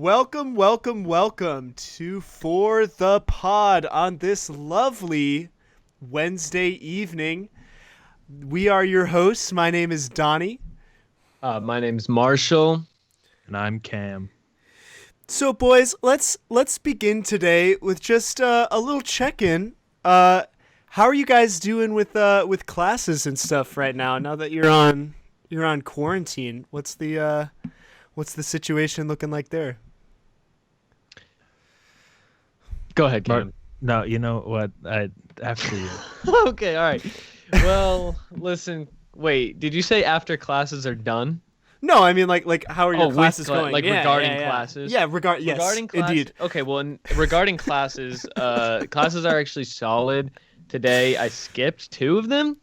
welcome to For the Pod on this lovely Wednesday evening. We are your hosts. My name is Donnie. My name's Marshall. And I'm Cam. So, boys, let's begin today with just a little check-in. How are you guys doing with classes and stuff right now? Now that you're on quarantine, what's the situation looking like there? Go ahead, Cam. No, you know what? After you. Okay, all right. Well, listen. Wait, did you say after classes are done? No, I mean like how are your classes going? Like regarding classes? Yeah, yes, regarding classes, indeed. Okay, well, regarding classes, classes are actually solid. Today I skipped 2 of them,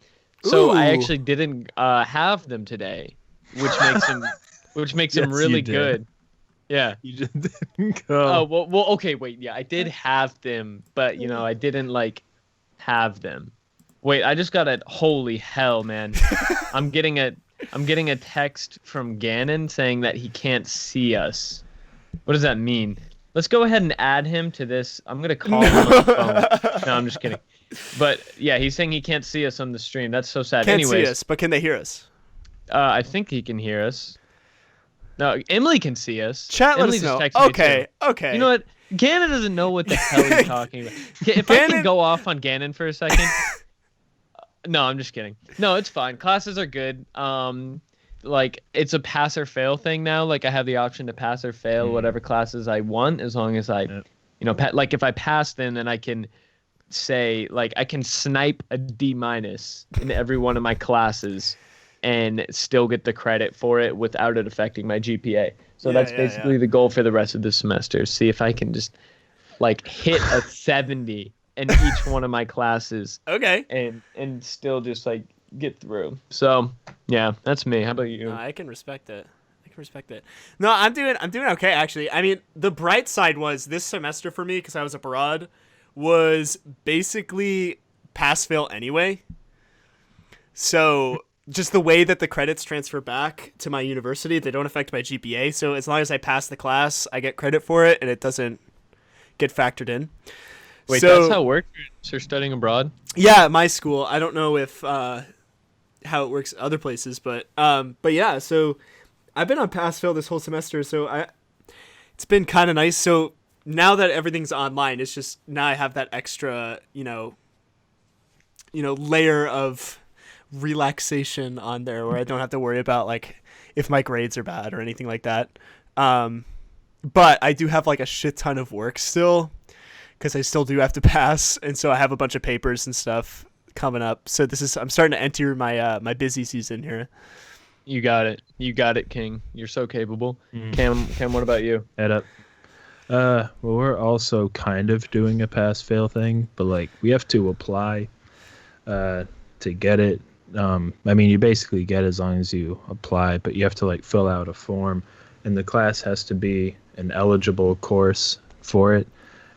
so I actually didn't have them today, which makes them really good. Yeah. You just didn't go. Oh, well, okay, wait, yeah, I did have them, but, I didn't, have them. Wait, I just got a, holy hell, man. I'm getting a text from Gannon saying that he can't see us. What does that mean? Let's go ahead and add him to this. I'm going to call him on the phone. No, I'm just kidding. But, yeah, he's saying he can't see us on the stream. That's so sad. Can't see us, but can they hear us? I think he can hear us. No, Emily can see us. Chat, let us know. Okay. You know what? Gannon doesn't know what the hell he's talking about. If I can go off on Gannon for a second. No, I'm just kidding. No, it's fine. Classes are good. It's a pass or fail thing now. Like, I have the option to pass or fail whatever classes I want, as long as I, if I pass, then I can say, I can snipe a D- in every one of my classes and still get the credit for it without it affecting my GPA. So that's basically the goal for the rest of the semester. See if I can just hit a 70 in each one of my classes. Okay. And still just get through. So yeah, that's me. How about you? I can respect it. No, I'm doing okay actually. I mean, the bright side was this semester for me, because I was abroad, was basically pass fail anyway. So just the way that the credits transfer back to my university, they don't affect my GPA. So as long as I pass the class, I get credit for it, and it doesn't get factored in. Wait, that's how it works? You're studying abroad? Yeah, my school. I don't know if how it works other places, but yeah. So I've been on pass fail this whole semester, so it's been kind of nice. So now that everything's online, it's just now I have that extra, layer of relaxation on there where I don't have to worry about if my grades are bad or anything like that. But I do have a shit ton of work still, because I still do have to pass, and so I have a bunch of papers and stuff coming up. So I'm starting to enter my my busy season here. You got it, King. You're so capable. Cam, what about you? Head up. Well, we're also kind of doing a pass-fail thing, but we have to apply to get it. I mean, you basically get it as long as you apply, but you have to fill out a form, and the class has to be an eligible course for it.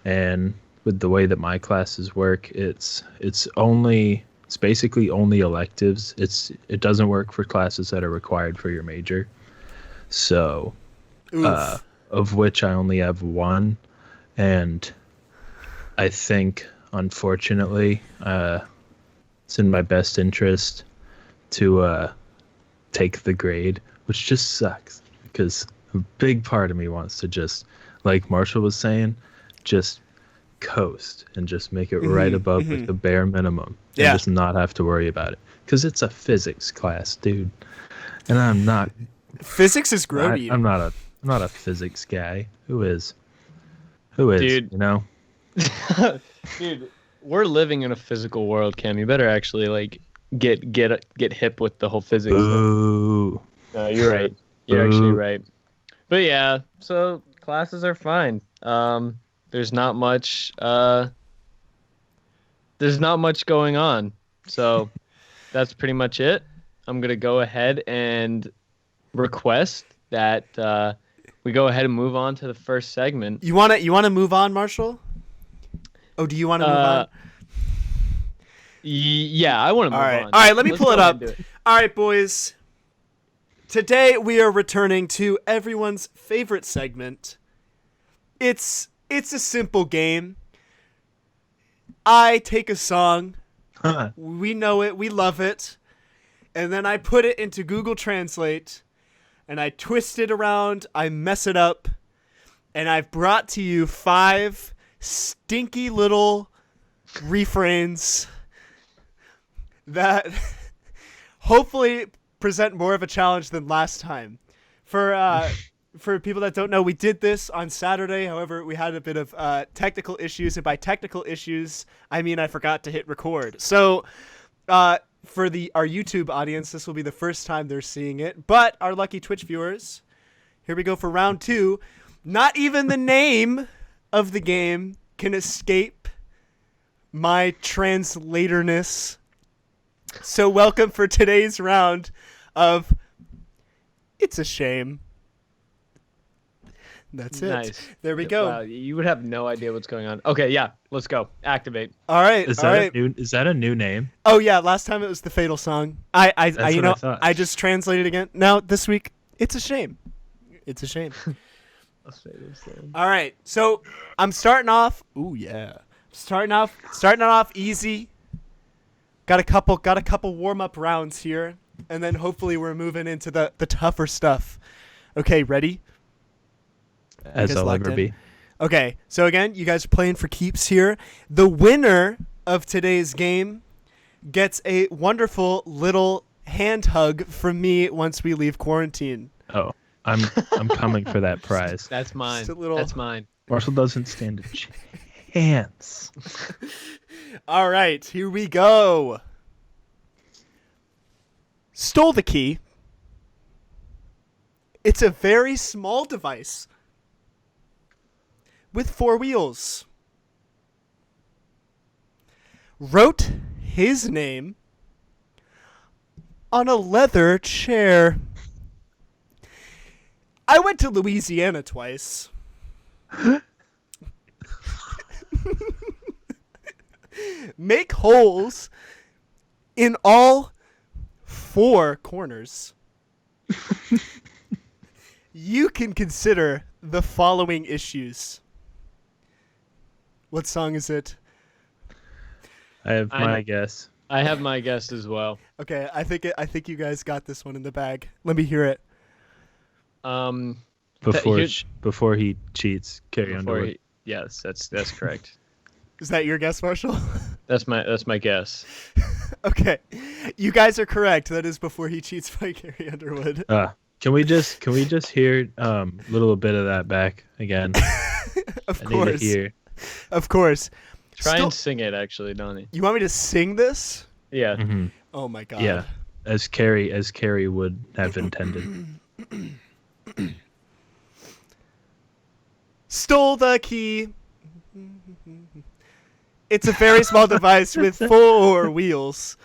And with the way that my classes work, it's basically only electives. It doesn't work for classes that are required for your major. So, of which I only have one, and I think, unfortunately, it's in my best interest to take the grade, which just sucks, because a big part of me wants to just, like Marshall was saying, just coast and just make it right above the bare minimum and just not have to worry about it, because it's a physics class, dude, and I'm not. Physics is grody. I'm not a physics guy. Who is dude? Dude, we're living in a physical world, Cam. You better actually get hip with the whole physics. Ooh. No, you're right. You're actually right. But yeah, so classes are fine. There's not much going on. So that's pretty much it. I'm going to go ahead and request that we go ahead and move on to the first segment. You want to move on, Marshall? Oh, do you want to move on? Yeah, I want to move on. All right, let me pull it up. All right, boys. Today we are returning to everyone's favorite segment, It's a simple game. I take a song, we know it, we love it, and then I put it into Google Translate, and I twist it around, I mess it up, and I've brought to you 5 stinky little refrains that hopefully present more of a challenge than last time. For people that don't know, we did this on Saturday. However, we had a bit of technical issues, and by technical issues, I mean I forgot to hit record. So, for our YouTube audience, this will be the first time they're seeing it. But our lucky Twitch viewers, here we go for round 2. Not even the name of the game can escape my translatorness. So, welcome for today's round of It's a Shame. That's it. Nice. There we go. Wow, you would have no idea what's going on. Okay, yeah, let's go. Activate. All right. Is all right. is that a new name? Oh yeah, last time it was the Fatal Song. I That's you what I know thought. I just translated again. Now this week, It's a Shame. It's a shame. Let's say this thing. All right. So I'm starting off. Ooh yeah. Starting off easy. Got a couple warm up rounds here, and then hopefully we're moving into the tougher stuff. Okay, ready? As guys I'll locked ever in? be. Okay, so again, you guys are playing for keeps here. The winner of today's game gets a wonderful little hand hug from me once we leave quarantine. Oh, I'm coming for that prize. That's mine. Just a little- That's mine. Marshall doesn't stand a chance. All right, here we go. Stole the key. It's a very small device with 4 wheels. Wrote his name on a leather chair. I went to Louisiana twice. Make holes in all 4 corners. You can consider the following issues. What song is it? I have I my know. guess. I have my guess as well. Okay, I think you guys got this one in the bag. Let me hear it. Before he cheats, Carrie Underwood. Yes, that's correct. Is that your guess, Marshall? That's my guess. Okay, you guys are correct. That is Before He Cheats by Carrie Underwood. Can we just hear a little bit of that back again? Of I need to course, hear. of course. Try Still- and sing it, actually, Donnie. You want me to sing this? Yeah. Mhm. Oh my god. Yeah, as Carrie would have intended. Stole the key. It's a very small device with 4 wheels.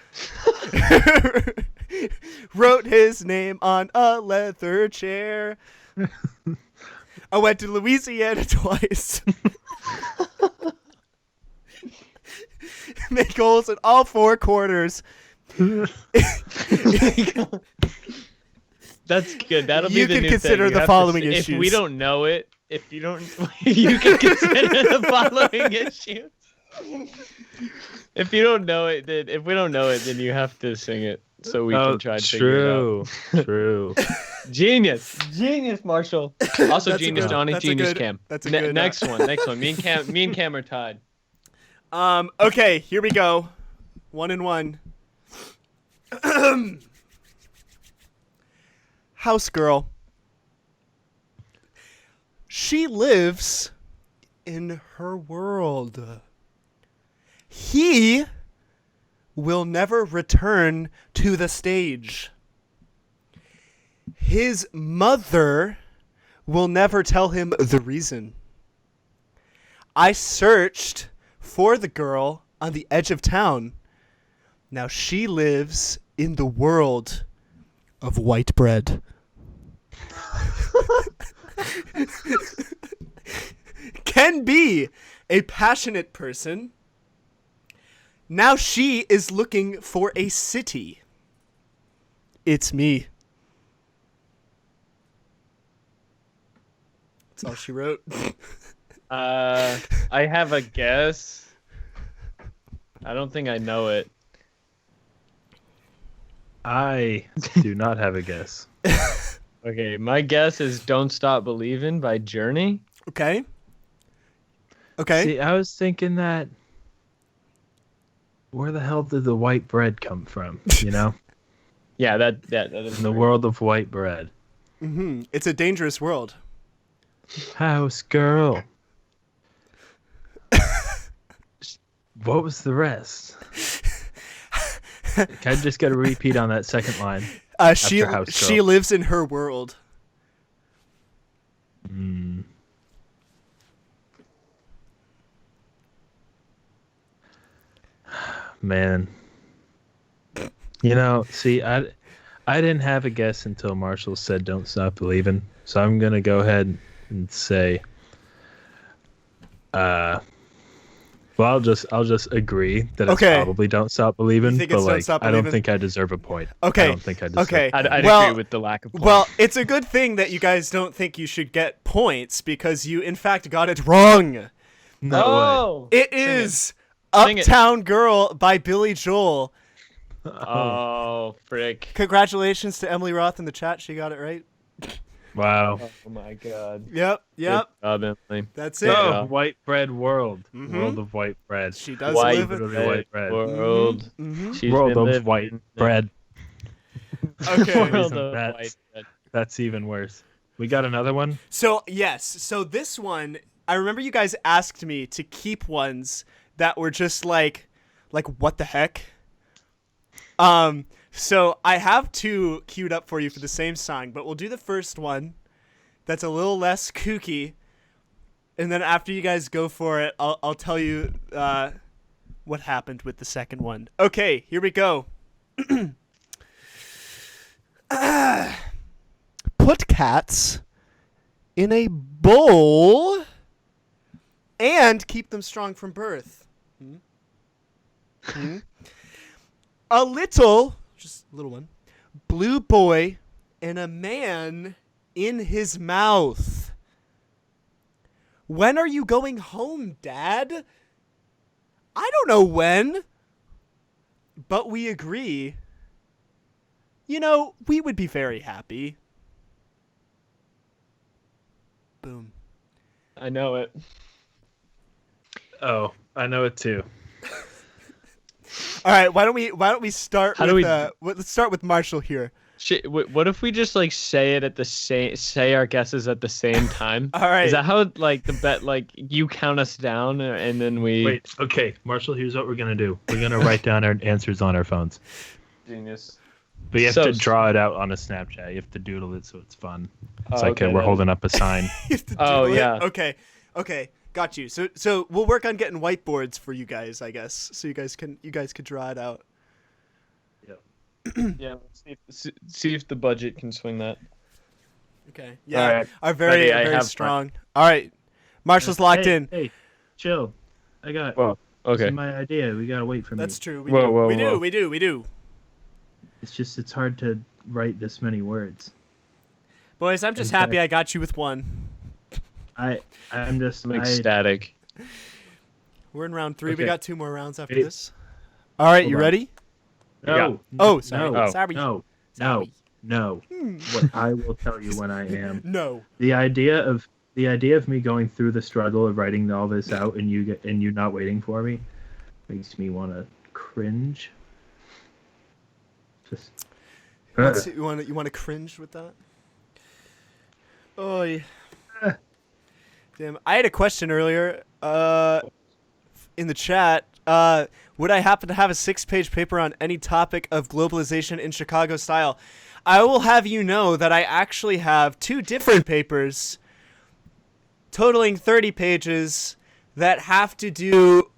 Wrote his name on a leather chair. I went to Louisiana twice. Make holes in all 4 corners. That's good. That'll be You the can new consider thing. the You have to following If we issues. don't know it, if you don't, you can consider the following issues. If you don't know it, then if we don't know it, then you have to sing it so we can try to figure it True. out. Genius, Marshall. Also That's a genius, good- Donnie. that's a Genius, good- Cam. that's a good, Next one. Me and Cam are tied. Okay, here we go. 1 and 1. House girl. She lives in her world. He will never return to the stage. His mother will never tell him the reason. I searched for the girl on the edge of town. Now she lives in the world of white bread. Can be a passionate person. Now she is looking for a city. It's me. That's all she wrote. I have a guess. I don't think I know it. I do not have a guess. Okay, my guess is "Don't Stop Believin'" by Journey. Okay. Okay. See, I was thinking that. Where the hell did the white bread come from? You know, Yeah, that is in the very- world of white bread. It's a dangerous world. House girl. What was the rest? Can I just get a repeat on that second line? She House she Girl. lives in her world. Man. You know, see, I didn't have a guess until Marshall said "Don't Stop Believing," so I'm gonna go ahead and say, well, I'll just agree that it's Okay. probably "Don't Stop Believing," think but it's Don't like Stop I don't Believin'? think I deserve a point. Okay. I don't think I deserve. Okay. I'd Well- agree with the lack of points. Well, it's a good thing that you guys don't think you should get points because you, in fact, got it wrong. No way. oh, It is Sing it. Uptown Girl by Billy Joel. oh, frick! Congratulations to Emily Roth in the chat. She got it right. Wow. Oh my god! Yep. Good job, Emily. That's it. No, Yeah. white bread world. Mhm. World of white bread. She does White live it. Literally white bread. World. Mhm. She's World been of living white in the bread. Okay. World Reason of that's- white bread. That's even worse. We got another one? So yes, so this one, I remember you guys asked me to keep ones that were just like what the heck. So I have two queued up for you for the same song, but we'll do the first one. That's a little less kooky, and then after you guys go for it, I'll tell you what happened with the second one. Okay, here we go. Put cats in a bowl and keep them strong from birth. A little, just a little one, blue boy and a man in his mouth. When are you going home, Dad? I don't know when, but we agree. You know, we would be very happy. Boom. I know it. Oh, I know it too. All right, why don't we start How do with we- let's start with Marshall here. What if we just like say it at the same say our guesses at the same time? All right. Is that how like the bet like you count us down and then we Wait, okay, Marshall, here's what we're gonna do. We're gonna write down our answers on our phones. genius. But you have So- to draw it out on a Snapchat. You have to doodle it so it's fun. It's Oh, like okay, we're then. holding up a sign. You have to Oh, doodle it? yeah. Okay, got you. So we'll work on getting whiteboards for you guys, I guess, so you guys can draw it out. Yeah, let's see if the budget can swing that. Okay. Yeah. All right. Are very Ready, I very have strong. All right. Marshall's locked Hey, in. Hey, chill. I got Whoa. Okay. it's my idea. We gotta wait for That's me. true. Whoa, whoa, we whoa. do. It's just it's hard to write this many words. Boys, I'm just In happy fact- I got you with one. I'm just I'm I, ecstatic. We're in round 3. We Okay. got 2 more rounds after Wait. this. All right, Hold you on. ready? no, Oh, sorry. no, Oh. Sorry. no, Sorry. no. What I will tell you when I am. No. The idea of me going through the struggle of writing all this out and you not waiting for me makes me want to cringe. Just You want to cringe with that? Oh, yeah. Damn. I had a question earlier in the chat. Would I happen to have a 6-page paper on any topic of globalization in Chicago style? I will have you know that I actually have 2 different papers totaling 30 pages that have to do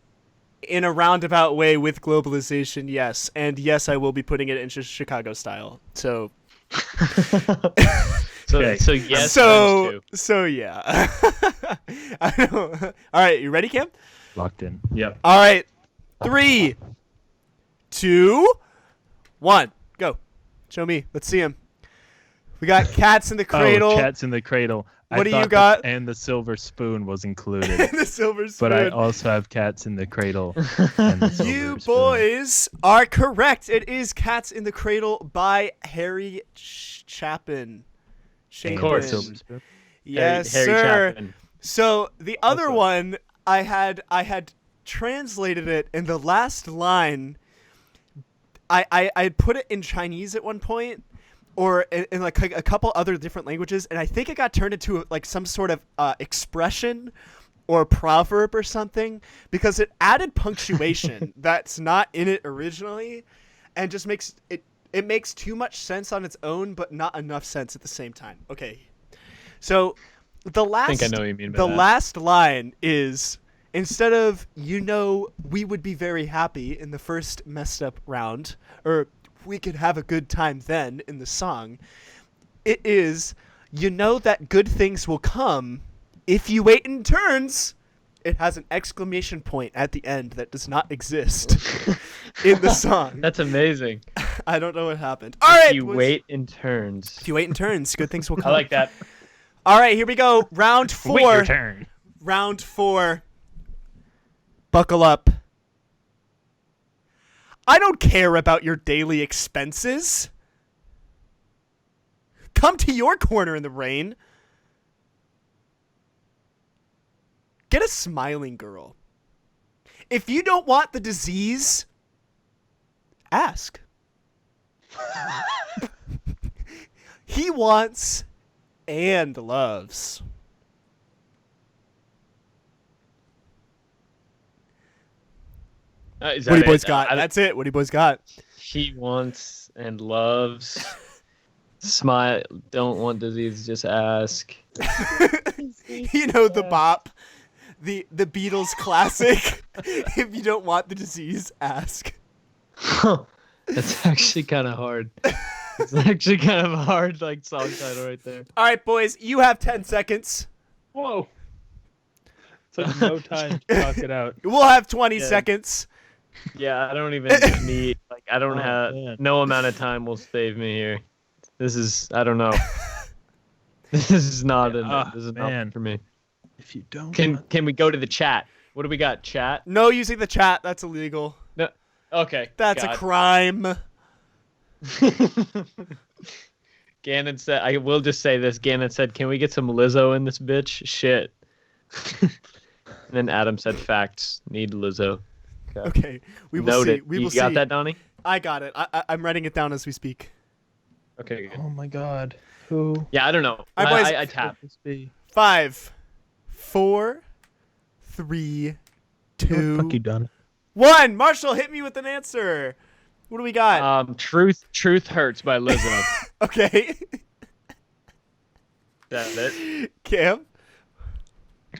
in a roundabout way with globalization, yes. And yes, I will be putting it into Chicago style. So Okay. So yes. times two. so yeah. I don't. All right, you ready, Cam? locked in. Yep. All right. 3, 2, 1, go. Show me. Let's see him. We got Cats in the Cradle. Oh, Cats in the Cradle. What do you thought got? And the Silver Spoon was included. The Silver Spoon. But I also have Cats in the Cradle. And the Silver You Spoon. boys are correct. It is Cats in the Cradle by Harry Chapin. And Of course. the Silver Spoon. Yes, Harry sir. Chapman. So the other Also- one, I had translated it in the last line. I had put it in Chinese at one point, or in like a couple other different languages, and I think it got turned into like some sort of expression or proverb or something, because it added punctuation that's not in it originally, and just makes it makes too much sense on its own, but not enough sense at the same time. Okay, so the last I think I know what you mean by the that. last line is, instead of, we would be very happy in the first messed up round, or we could have a good time then in the song, it is, that good things will come if you wait in turns. It has an exclamation point at the end that does not exist in the song. That's amazing. I don't know what happened. All right. You boys. wait in turns. If you wait in turns, good things will I come. like that. All right, here we go. Round Wait your 4. turn. Round 4. Buckle up. I don't care about your daily expenses. Come to your corner in the rain. Get a smiling girl. If you don't want the disease, ask. He wants and loves. Is What do that you boys it? got? That's it. What do you boys got? He wants and loves. Smile. Don't want disease. Just ask. The bop. The Beatles classic. If you don't want the disease, ask. That's actually kind of hard. It's actually kind of a hard song title right there. All right, boys, you have 10 seconds. Whoa. Took no time to talk it out. We'll have 20 Yeah. seconds. Yeah, I don't even need I don't have man. no amount of time will save me here. This is I don't know. This is not this is man. not for me. If you don't Can we go to the chat? What do we got? Chat? No using the chat. That's illegal. No. Okay. That's a God. crime. Gannon said, I will just say this. Gannon said, can we get some Lizzo in this bitch? Shit. And then Adam said, facts. Need Lizzo. Okay, we will Noted. see. We You will got see. that, Donnie? I got it. I'm writing it down as we speak. Okay, good. Oh my God. Who? Yeah, I don't know. All right, boys. I tap. This be? 5, 4, 3, What the 2, fuck you done? 1. Marshall, hit me with an answer. What do we got? Truth Hurts by Lizzo. Okay. That's it. Cam.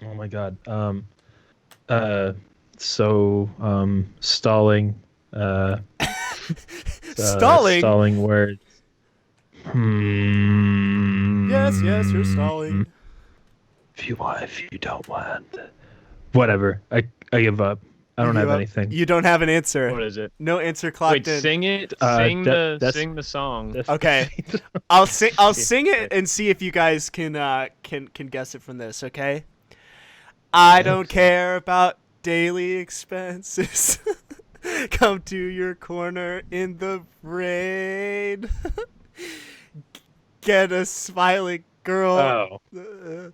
Oh my God. Stalling. Stalling. Stalling words. Yes, you're stalling. If you don't want. Whatever. I give up. I don't You have up? anything. You don't have an answer. What is it? No answer clocked Wait, in. sing it. Sing Sing the song. Okay. I'll sing it and see if you guys can guess it from this, okay? I don't care about daily expenses. Come to your corner in the rain. Get a smiling girl. Oh.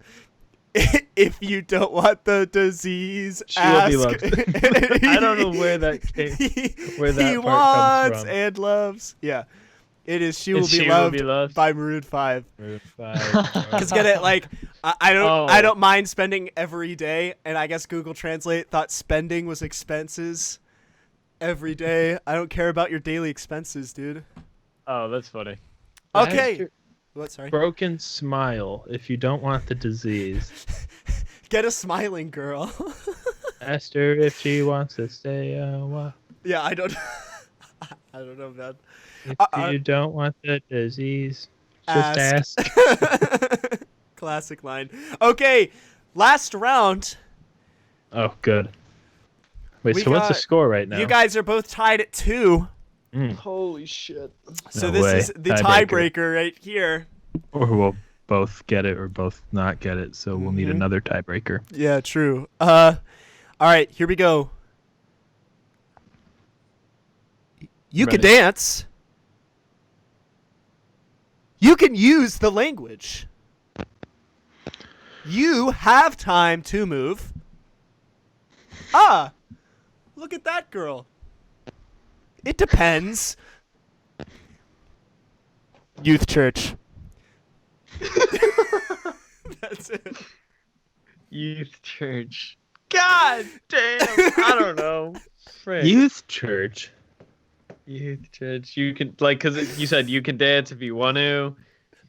If you don't want the disease, She will ask. be loved. I don't know where that came. Where that he part wants comes from. and loves. Yeah, it is. She will It's be She Will loved Be Loved. by Maroon 5. Maroon 5. Cause get it, like I Oh. don't mind spending every day, and I guess Google Translate thought spending was expenses every day. I don't care about your daily expenses, dude. Oh, that's funny. Okay. What? Sorry. Broken smile. If you don't want the disease. Get a smiling girl. Ask her if she wants to stay a while. Yeah, I don't. I don't know, man. If you don't want the disease, just ask. Classic line. Okay, last round. Oh, good. Wait, We so what's the got- score right now? You guys are both tied at 2. Mm. Holy shit. So No this way. is the Tiebreaker. tiebreaker right here. Or we'll both get it or both not get it, so we'll need Mhm. another tiebreaker. Yeah, true. All right, here we go. You can Ready. dance. You can use the language. You have time to move. Ah, look at that girl. It depends. Youth church. That's it. Youth church. God damn. I don't know. Frick. Youth church. Youth church. You can because you said you can dance if you want to.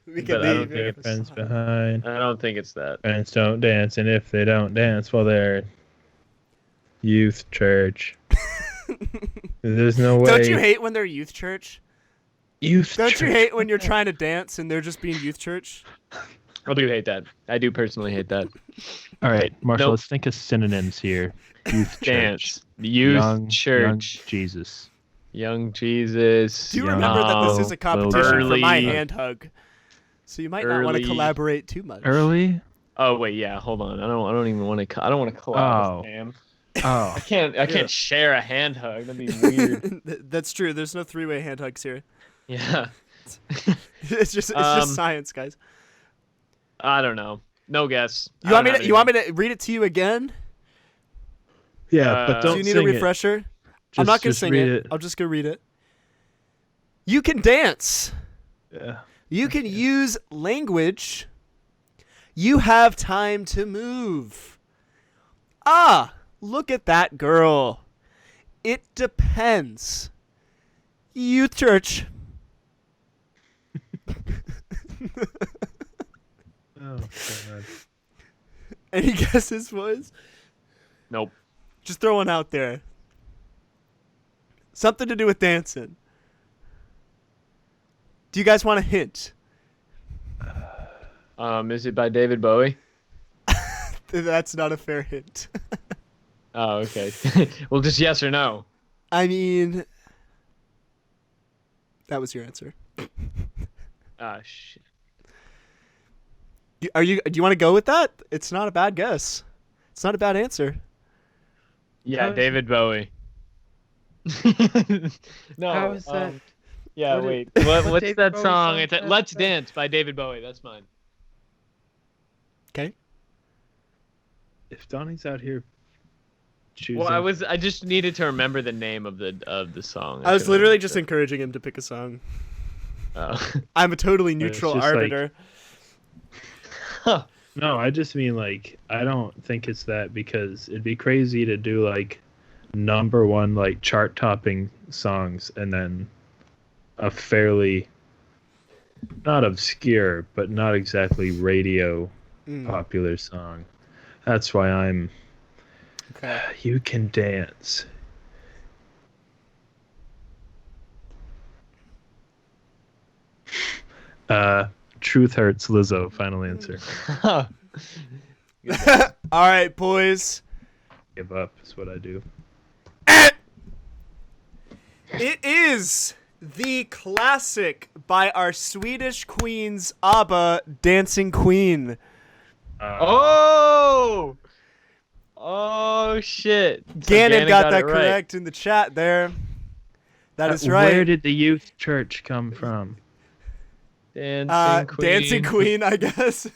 We But I don't think leave it's Friends behind. I don't think it's that. Friends don't dance, and if they don't dance, well, they're youth church. There's no way. Don't you hate when they're youth church? youth Don't church? you hate when you're trying to dance and they're just being youth church? I do hate that. I do personally hate that. All right, Marshall. Nope. Let's think of synonyms here. Youth church. Dance. Youth Young church. Jesus. Young Jesus. Do you Young remember that this is a competition for my Early- hand hug? So you might not want to Early- collaborate too much. Early. Oh wait, yeah. Hold on. I don't even want to. I don't want to collab. Oh. Damn. Oh. I can't share a hand hug. That'd be weird. That's true. There's no three-way hand hugs here. Yeah. It's just Um, science, guys. I don't know. No guess. You want me to read it to you again? Yeah, but Do don't Do you need sing a it. refresher? I'm Just- not gonna just sing read it. I'm just gonna read it. You can dance. Yeah. You can use language. You have time to move. Ah, look at that girl. It depends. Youth church. Oh God. Any guesses, boys? Nope. Just throw one out there. Something to do with dancing. Do you guys want a hint? Is it by David Bowie? That's not a fair hint. Oh, okay. Well, just yes or no. I mean, that was your answer. Ah, shit. Do you want to go with that? It's not a bad guess. It's not a bad answer. Yeah, How is David Bowie. No. How is that? Yeah, What wait. is- What, what what's David that Bowie song? song It's is that? Let's Dance by David Bowie. That's mine. Okay. If Donnie's out here choosing, Well, I just needed to remember the name of the song. I was couldn't literally remember just it. encouraging him to pick a song. Oh. I'm a totally it's neutral just like- arbiter. No, I just mean like I don't think it's that because it'd be crazy to do like number one like chart topping songs and then a fairly not obscure but not exactly radio Mm, popular song. That's why I'm okay. You Can Dance. Truth Hurts, Lizzo, final answer. All right, boys. Give up is what I do. It is the classic by our Swedish queens, ABBA, Dancing Queen. Oh! Oh shit! So Gannon got that it right. correct in the chat there. That is right. Where did the youth church come from? Dancing Queen. Dancing Queen, I guess.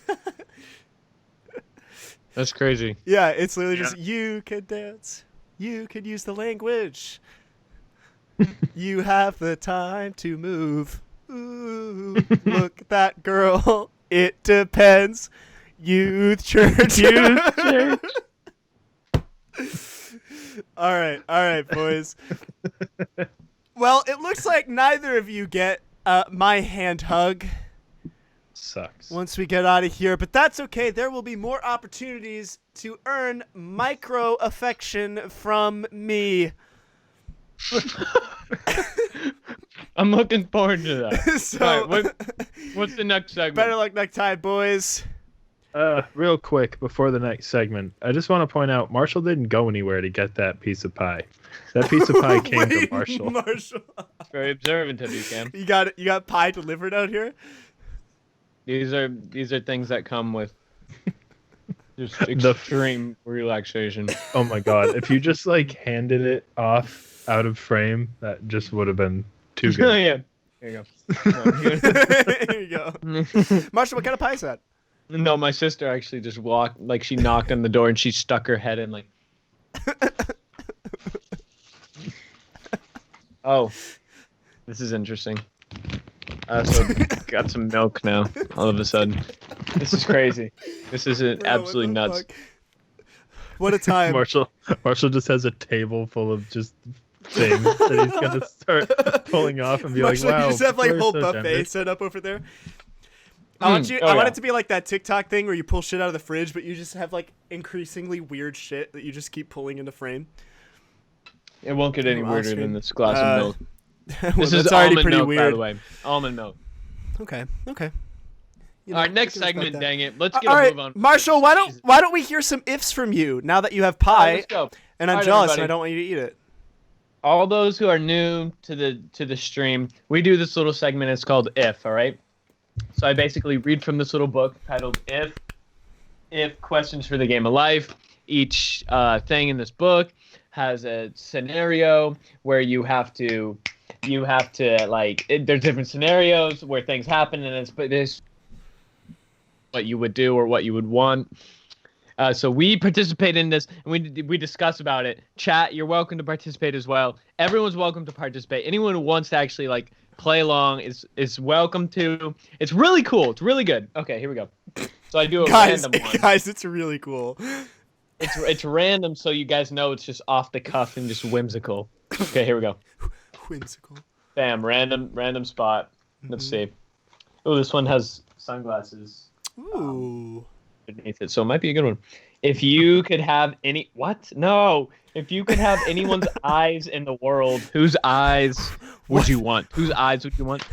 That's crazy. Yeah, it's literally just you can dance. You can use the language. You have the time to move. Ooh, look at that girl. It depends. Youth church. Youth church. All right, boys. Well, it looks like neither of you get my hand hug Sucks. once we get out of here, but that's okay. There will be more opportunities to earn micro affection from me. I'm looking forward to that. So, All right, what's the next segment? better luck next time, boys. Real quick before the next segment, I just want to point out Marshall didn't go anywhere to get that piece of pie. That piece of pie came to Wait, Marshall. Very observant of you, Cam. You got pie delivered out here? These are things that come with just The- extreme relaxation. Oh my god! If you just like handed it off out of frame, that just would have been too good. Yeah. There you go. Here you go. Marshall, what kind of pie is that? No, my sister actually just walked, like she knocked on the door and she stuck her head in, like. Oh, this is interesting. So got some milk now. All of a sudden, this is crazy. This is Bro, absolutely what the nuts. fuck? What a time. Marshall just has a table full of just things that he's gonna start pulling off and be Marshall, like, wow. you just have like we're whole so buffet generous." set up over there. I want you. Oh, I want yeah. it to be like that TikTok thing where you pull shit out of the fridge, but you just have like increasingly weird shit that you just keep pulling into frame. It won't get any Ooh, weirder Oscar. than this glass of milk. Well, This is that's already almond pretty milk, by weird. the way. Almond milk. Okay. Okay. You All right, I next can respect segment. that. Dang it. Let's get All a right, move on. Marshall. Why Jesus. don't we hear some ifs from you now that you have All right, pie, let's go. and I'm All right, jealous everybody. and I don't want you to eat it. All those who are new to the stream, we do this little segment. It's called If. All right. So I basically read from this little book titled If Questions for the Game of Life. Each thing in this book has a scenario where you have to like there's different scenarios where things happen, and it's what you would do or what you would want. So we participate in this, and we discuss about it. Chat, you're welcome to participate as well. Everyone's welcome to participate. Anyone who wants to actually like play along is welcome to. It's really cool. It's really good. Okay, here we go. So I do a Guys, random one. guys, it's really cool. It's random, so you guys know it's just off the cuff and just whimsical. Okay, here we go. Whimsical. Bam, random spot. Let's see. Oh, this one has sunglasses Ooh. underneath it, so it might be a good one. If you could have any what? No. If you could have anyone's eyes in the world, whose eyes would you want? Whose eyes would you want?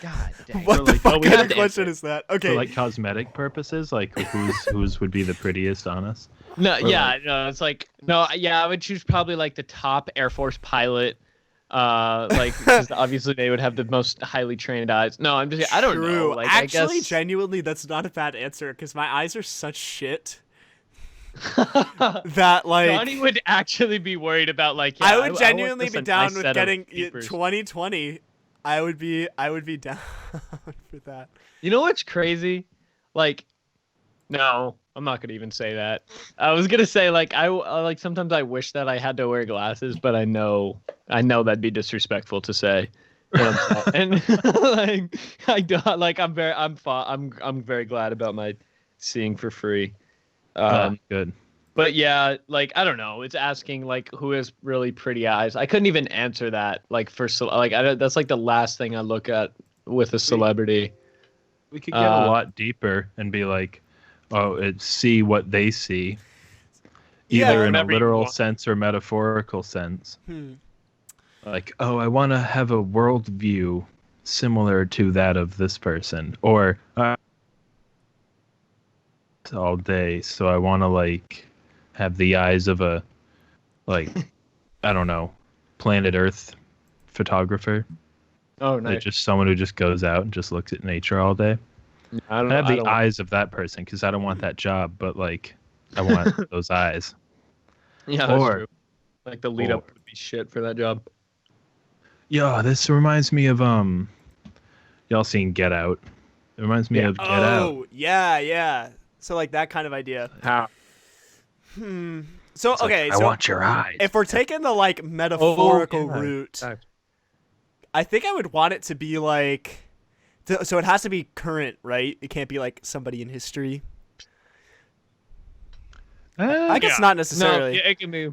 God dang. What the like, fuck oh, we kind have of to question answer. is that? For Okay. like cosmetic purposes, like whose would be the prettiest on us? No, Or yeah, no, it's like no, yeah, I would choose probably like the top Air Force pilot. Like 'cause obviously they would have the most highly trained eyes. No, I'm just I don't know. True. Like I Actually, guess genuinely, that's not a bad answer because my eyes are such shit that like Johnny would actually be worried about like yeah, I would want genuinely just be a down nice with set of getting peepers. 2020. I would be down for that. You know what's crazy? Like, no, I'm not gonna even say that. I was gonna say like I like sometimes I wish that I had to wear glasses, but I know that'd be disrespectful to say. And like I don't like I'm very glad about my seeing for free. Good. But yeah, like I don't know. It's asking like who has really pretty eyes. I couldn't even answer that. Like that's like the last thing I look at with a celebrity. We could get a lot deeper and be like, see what they see, Yeah, either in a whatever you literal want. sense or metaphorical sense. Hmm. Like, oh, I want to have a worldview similar to that of this person, or all day, so I want to like have the eyes of a like I don't know, planet Earth photographer. Oh, Like nice. just someone who just goes out and just looks at nature all day. I don't I have I the don't- eyes of that person because I don't want that job, but like I want those eyes. Yeah, that's or- true. Like the lead up would be shit for that job. Yo, this reminds me of y'all seen Get Out? It reminds me Yeah. of Get Out. Oh, yeah. So like that kind of idea. How? So It's like, okay, I so want your eyes. if we're taking the like metaphorical yeah. route, Nice. I think I would want it to be like, so it has to be current, right? It can't be like somebody in history. I guess not necessarily. No, yeah, it can be.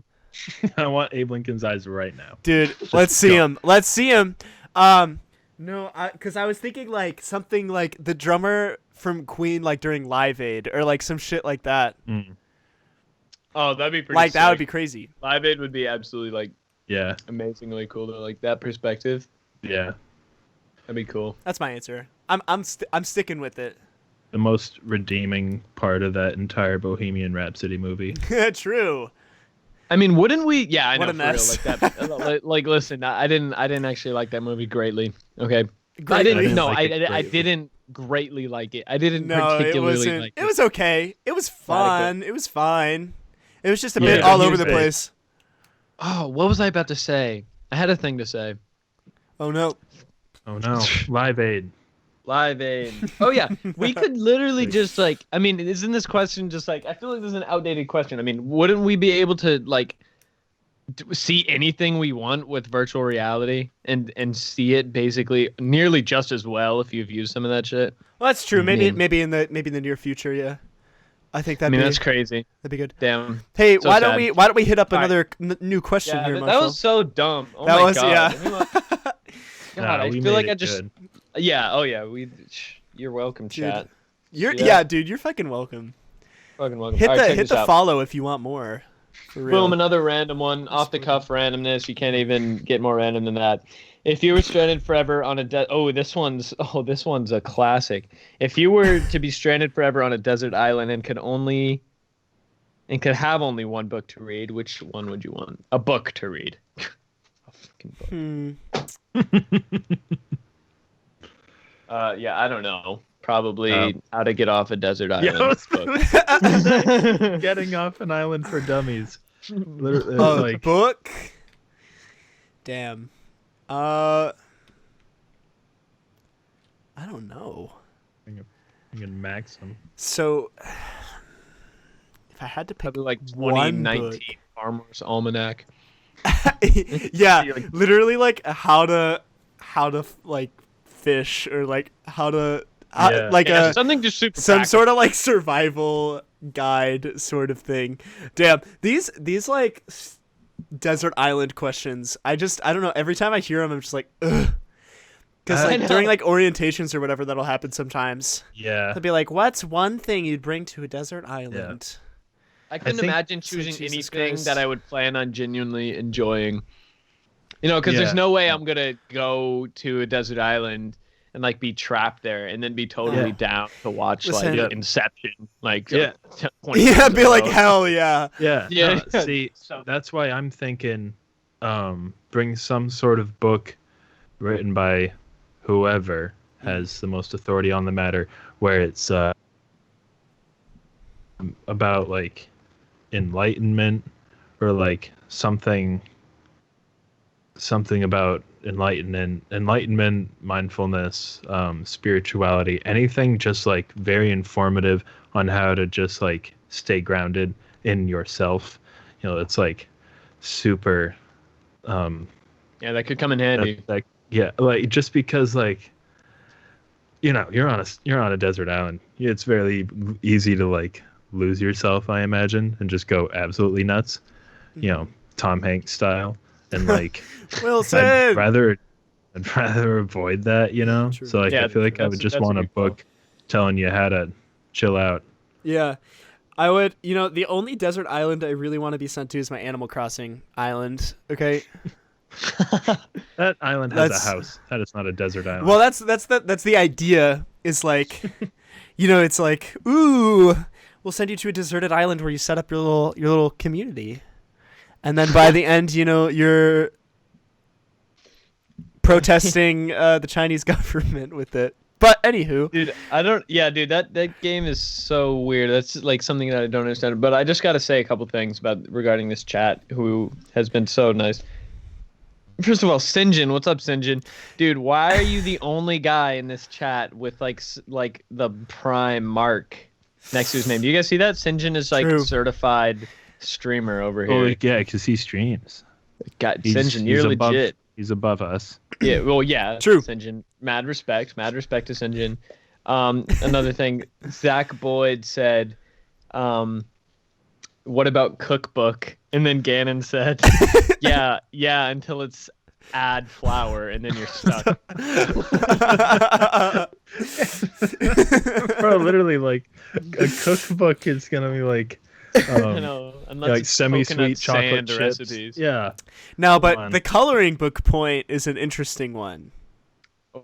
I want Abe Lincoln's eyes right now. Dude, let's see him. Let's see him. No, because I was thinking like something like the drummer from Queen, like during Live Aid, or like some shit like that. Oh, that'd be pretty. Like that would be sick. crazy. Live Aid would be absolutely like Yeah, amazingly cool to like that perspective. yeah. That'd be cool. That's my answer. I'm sticking with it. The most redeeming part of that entire Bohemian Rhapsody movie. True. I mean, wouldn't we? Yeah, I know. What a for mess. Real, like that. Like, listen, I didn't actually like that movie greatly. Okay, I Greatly. didn't. didn't No, like it I greatly. didn't greatly like it. I didn't No, it particularly wasn't. like It was okay. It was fun. It was fine. It was just a bit Yeah, all he over was the great. place. Oh, what was I about to say? I had a thing to say. Oh no. Oh no, Live Aid. Live Aid. Oh yeah, we could literally just like. I mean, isn't this question just like? I feel like this is an outdated question. I mean, wouldn't we be able to like see anything we want with virtual reality and see it basically nearly just as well if you've used some of that shit? Well, that's true. Maybe mean- maybe in the near future. Yeah, I think I that'd mean, be that's crazy. that'd be good. Damn. Hey, So why sad. don't we hit up All right. another new question Yeah, here, that Marshall? was so dumb. Oh That my was- god. yeah. God, I we feel like made I it just. good. Yeah. Oh yeah. You're welcome, Dude, chat. You're Yeah. yeah, dude. You're fucking welcome. Fucking welcome. Hit All right, check hit this the out. follow if you want more. For real. Boom, another random one, off the cuff randomness. You can't even get more random than that. If you were stranded forever on a this one's a classic. If you were to be stranded forever on a desert island and could have only one book to read, which one would you want? A book to read. A fucking book. Yeah, I don't know. Probably How to Get Off a Desert Island. Yeah, I was book. Getting off an island for dummies. Literally, Oh, like book. Damn. I don't know. fucking Maxim. So, if I had to pick Probably like one 2019 book. Farmer's Almanac. yeah, Like- literally like how to like fish or like how to Yeah. like Yeah, a something just super some practical. sort of like survival guide sort of thing. Damn, these like desert island questions. I don't know. Every time I hear them, I'm just like, ugh. Because I like know. during like orientations or whatever, that'll happen sometimes. Yeah. They'll be like, "What's one thing you'd bring to a desert island?" I couldn't think- imagine It's like, choosing Jesus anything Christ. that I would plan on genuinely enjoying. You know, because Yeah. there's no way I'm gonna go to a desert island and like be trapped there and then be totally Yeah. down to watch Listen- like Inception. Like Yeah. 20 Yeah, minutes be in a like, row. "Hell yeah!" Yeah. Yeah. no, see, So- that's why I'm thinking, bring some sort of book written by whoever has the most authority on the matter, where it's about like enlightenment or like something about enlightenment, mindfulness, spirituality, anything just like very informative on how to just like stay grounded in yourself. You know, it's like super Yeah, that could come in handy. like yeah, like just because like you know, you're on a desert island. It's very easy to like lose yourself, I imagine, and just go absolutely nuts. You know, Tom Hanks style. And like Wilson. I'd rather avoid that, you know. True. So like Yeah, I feel like I would that's just a want a good call. book telling you how to chill out. Yeah. I would, the only desert island I really want to be sent to is my Animal Crossing island. Okay. That island has That's- a house. That is not a desert island. Well, that's the idea. Is like, it's like, ooh, we'll send you to a deserted island where you set up your little community, and then by the end, you're protesting the Chinese government with it. But anywho, Dude, dude, that game is so weird. That's like something that I don't understand. But I just got to say a couple things regarding this chat, who has been so nice. First of all, Sinjin, what's up, Sinjin? Dude, why are you the only guy in this chat with like the prime mark next to his name? Do you guys see that? Sinjin is like True. certified streamer over oh here. yeah, because he streams. God, He's, Sinjin, you're above, legit. He's above us. Yeah, well, yeah. True. Sinjin, mad respect to Sinjin. Another thing, Zach Boyd said, "What about cookbook?" And then Gannon said, "Yeah, until it's add flour, and then you're stuck." Bro, literally, like a cookbook is gonna be like, I know, unless like it's semi-sweet coconut chocolate sand chips. recipes. Yeah, now, Come but on. the coloring book point is an interesting one.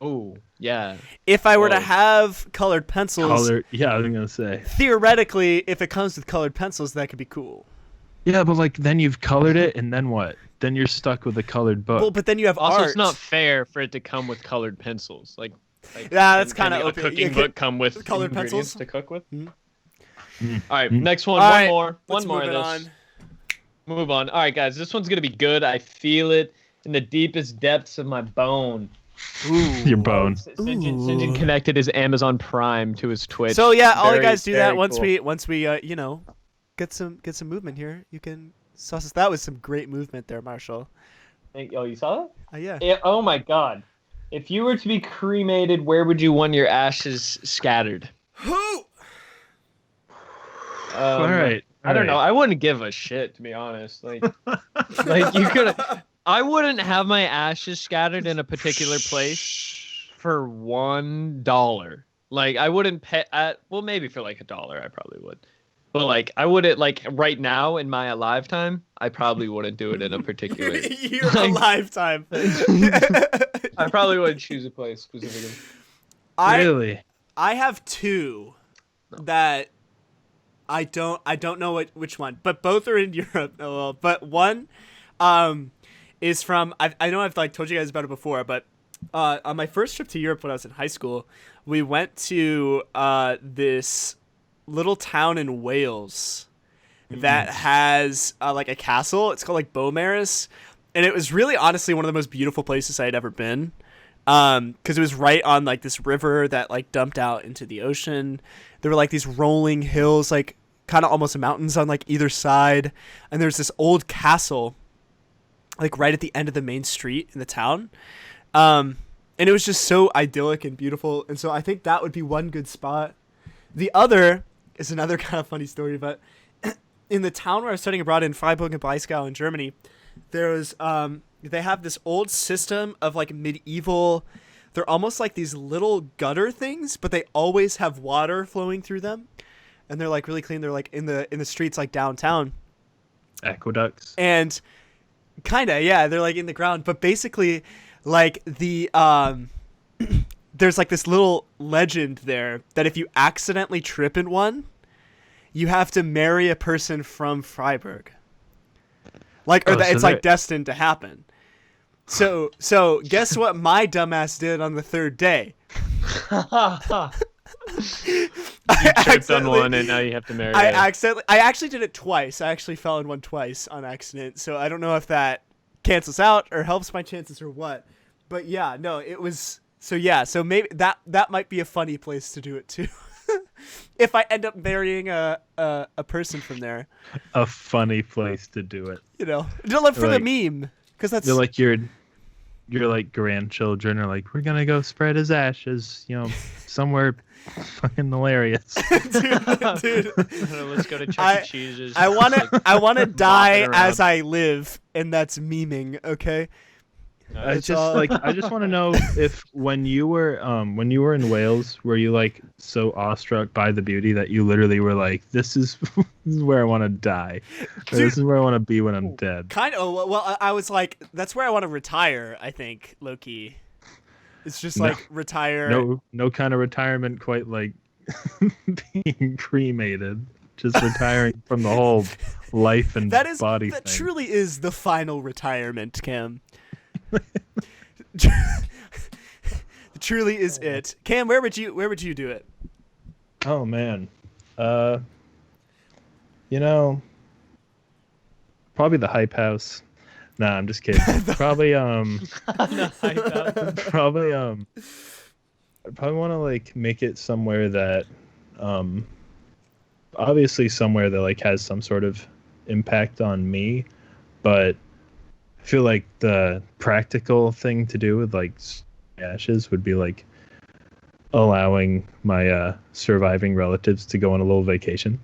Oh, yeah. If I were to Whoa. have colored pencils, color. Yeah, I was gonna say. theoretically, if it comes with colored pencils, that could be cool. Yeah, but like then you've colored it, and then what? Then you're stuck with a colored book. Well, but then you have Also, art. it's not fair for it to come with colored pencils. Like, Like, Yeah, that's can kind of a open. cooking book come with colored ingredients pencils? to cook with. Mhm. All right, next one. All One right, more. Let's One more move of it this. on. Move on. All right, guys. This one's gonna be good. I feel it in the deepest depths of my bone. Your bone. Sinjin connected his Amazon Prime to his Twitch. So yeah, all you Very, guys do that very once cool. we you know, get some movement here. You can sauce us. That was some great movement there, Marshall. Oh, you saw that? Yeah. Oh my God. If you were to be cremated, where would you want your ashes scattered? Who? All right. I don't know. I wouldn't give a shit, to be honest. Like you could. I wouldn't have my ashes scattered in a particular place for $1. Like I wouldn't pay. Well, maybe for like $1, I probably would. But like I wouldn't like right now in my lifetime, I probably wouldn't do it in a particular. Your lifetime. I probably wouldn't choose a place specifically. Really? I have two that I don't know which one, but both are in Europe. Well, but one is from I know I've like told you guys about it before, but on my first trip to Europe when I was in high school, we went to this little town in Wales that has like a castle. It's called like Beaumaris, and it was really honestly one of the most beautiful places I had ever been. Because it was right on like this river that like dumped out into the ocean. There were like these rolling hills, like kind of almost mountains on like either side, and there's this old castle like right at the end of the main street in the town. And it was just so idyllic and beautiful, and so I think that would be one good spot. The other is another kind of funny story, but in the town where I was studying abroad in Freiburg and Breisgau in Germany, there was they have this old system of like medieval. They're almost like these little gutter things, but they always have water flowing through them, and they're like really clean. They're like in the streets like downtown. Aqueducts. And kinda, yeah, they're like in the ground, but basically, like the there's like this little legend there that if you accidentally trip in one, you have to marry a person from Freiburg. Like, or that it's like destined to happen. So guess what my dumbass did on the third day? You tripped on one, and now you have to marry. I actually did it twice. I actually fell in one twice on accident. So I don't know if that cancels out or helps my chances or what. But yeah, no, it was. So yeah, so maybe that might be a funny place to do it too. If I end up marrying a person from there. A funny place to do it. You know, for the meme, because that's like your like grandchildren are like, we're gonna go spread his ashes, you know, somewhere fucking hilarious. dude. Let's go to Chuck E. Cheese's. I want to die as I live, and that's memeing. Okay. I just want to know if when you were in Wales, were you like so awestruck by the beauty that you literally were like, this is where I want to die, or this is where I want to be when I'm dead. Kind of. Well, I was like, that's where I want to retire. I think low key. It's just like retire. No kind of retirement quite like being cremated. Just retiring from the whole life and body that thing. Truly is the final retirement, Cam. Truly is it. Cam, where would you do it? Oh man. You know, probably the Hype House. Nah, I'm just kidding. Probably probably I probably want to like make it somewhere that obviously somewhere that like has some sort of impact on me, but I feel like the practical thing to do with like ashes would be like allowing my surviving relatives to go on a little vacation.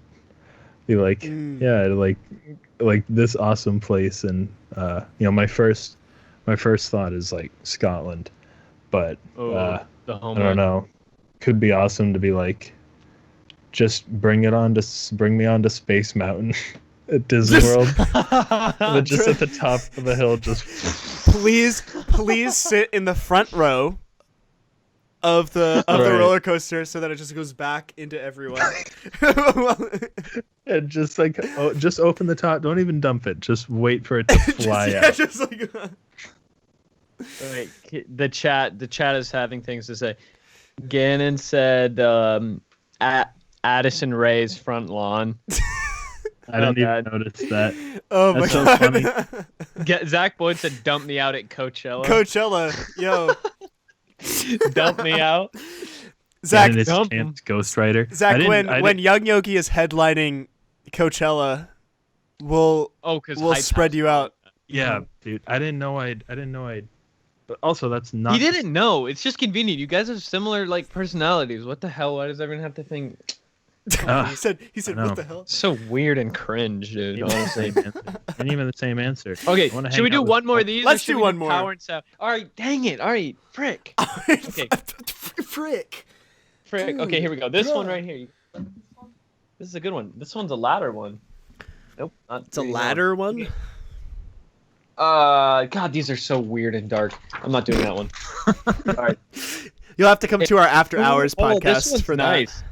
Be like, yeah, like this awesome place, and you know, my first thought is like Scotland, but I don't know, could be awesome to be like, just bring me on to Space Mountain at Disney World, but just at the top of the hill, just please sit in the front row of the roller coaster so that it just goes back into everyone. And just like just open the top, don't even dump it, just wait for it to fly out. Just like Wait, the chat is having things to say. Gannon said Addison Rae's front lawn. I didn't even notice that. Oh That's my so god. funny. Zach Boyd said, "Dump me out at Coachella." Coachella, yo, Dump me out. Zach. And it's dump Chance Ghostwriter. Zach, I when didn't- Young Yogi is headlining Coachella, we'll Because spread you out. yeah, dude, I didn't know I'd. But also, that's not. He didn't know. It's just convenient. You guys have similar like personalities. What the hell? Why does everyone have to think? He said, I know. what the hell? So weird and cringe, dude. Honestly. And even the same answer. Okay, I wanna should we hang do out with- one more of these? Let's or should do we one more. Power and sound. All right, dang it. All right, frick. Okay. Frick. Frick. Okay, here we go. This one right here. This is a good one. This one's a ladder one. Nope. Not It's a really ladder one. God, these are so weird and dark. I'm not doing that one. All right. You'll have to come to our after hours Oh, this podcast one's for that. nice.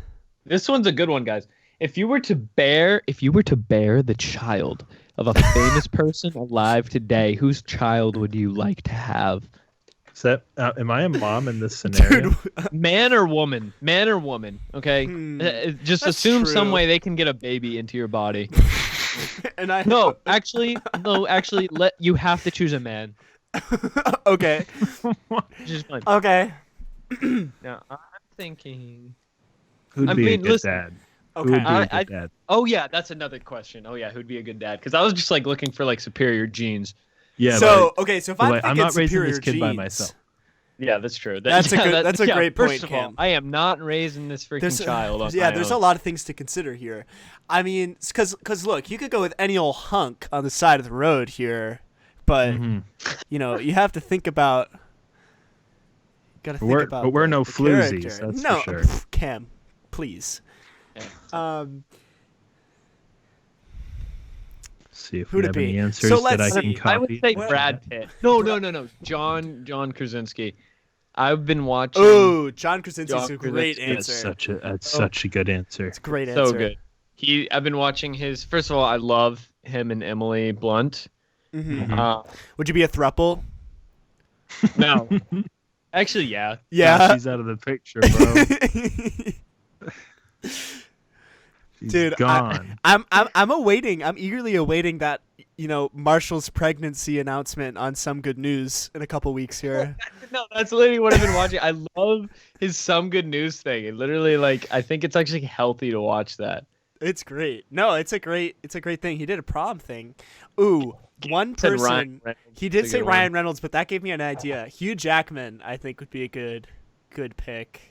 This one's a good one, guys. If you were to bear the child of a famous person alive today, whose child would you like to have? Am I a mom in this scenario? Dude, Man or woman? Man or woman? Okay. Just that's assume some true. way they can get a baby into your body. and I No, actually, let you have to choose a man. okay. Just fine. Okay. Now I'm thinking. Who'd I be a mean, good listen- dad? Okay. Who would be a I- good dad? Oh yeah, that's another question. Oh yeah, who'd be a good dad? Because I was just like looking for like superior genes. Yeah, so okay, so if but, I'm like, thinking I'm not raising superior this kid by genes, myself. Yeah, that's true. That's a good- that's a great point, First of all, Cam. I am not raising this freaking child. On yeah, my there's own. a lot of things to consider here. I mean, because look, you could go with any old hunk on the side of the road here, but you know, you have to think about. Gotta think We're- about. but we're no the floozies, character. that's no, for sure. Cam, please. Yeah. See if Who'd we it have be? any answers So that I let's can see. copy. I would say What? Brad Pitt. No. John Krasinski. I've been watching. Oh, John Krasinski's John a great Krasinski. answer. That's such a good answer. It's a great answer. So good. I've been watching his. First of all, I love him and Emily Blunt. Mhm. Would you be a thruple? No, actually, yeah. Yeah. She's out of the picture, bro. She's Dude, gone. I'm awaiting. I'm eagerly awaiting that, you know, Marshall's pregnancy announcement on Some Good News in a couple weeks here. No, that's literally what I've been watching. I love his Some Good News thing. It literally, like, I think it's actually healthy to watch that. It's great. No, it's a great thing. He did a prom thing. Ooh, one Said person. Ryan Reynolds He is did a say good Ryan one. Reynolds, but that gave me an idea. Hugh Jackman, I think, would be a good pick.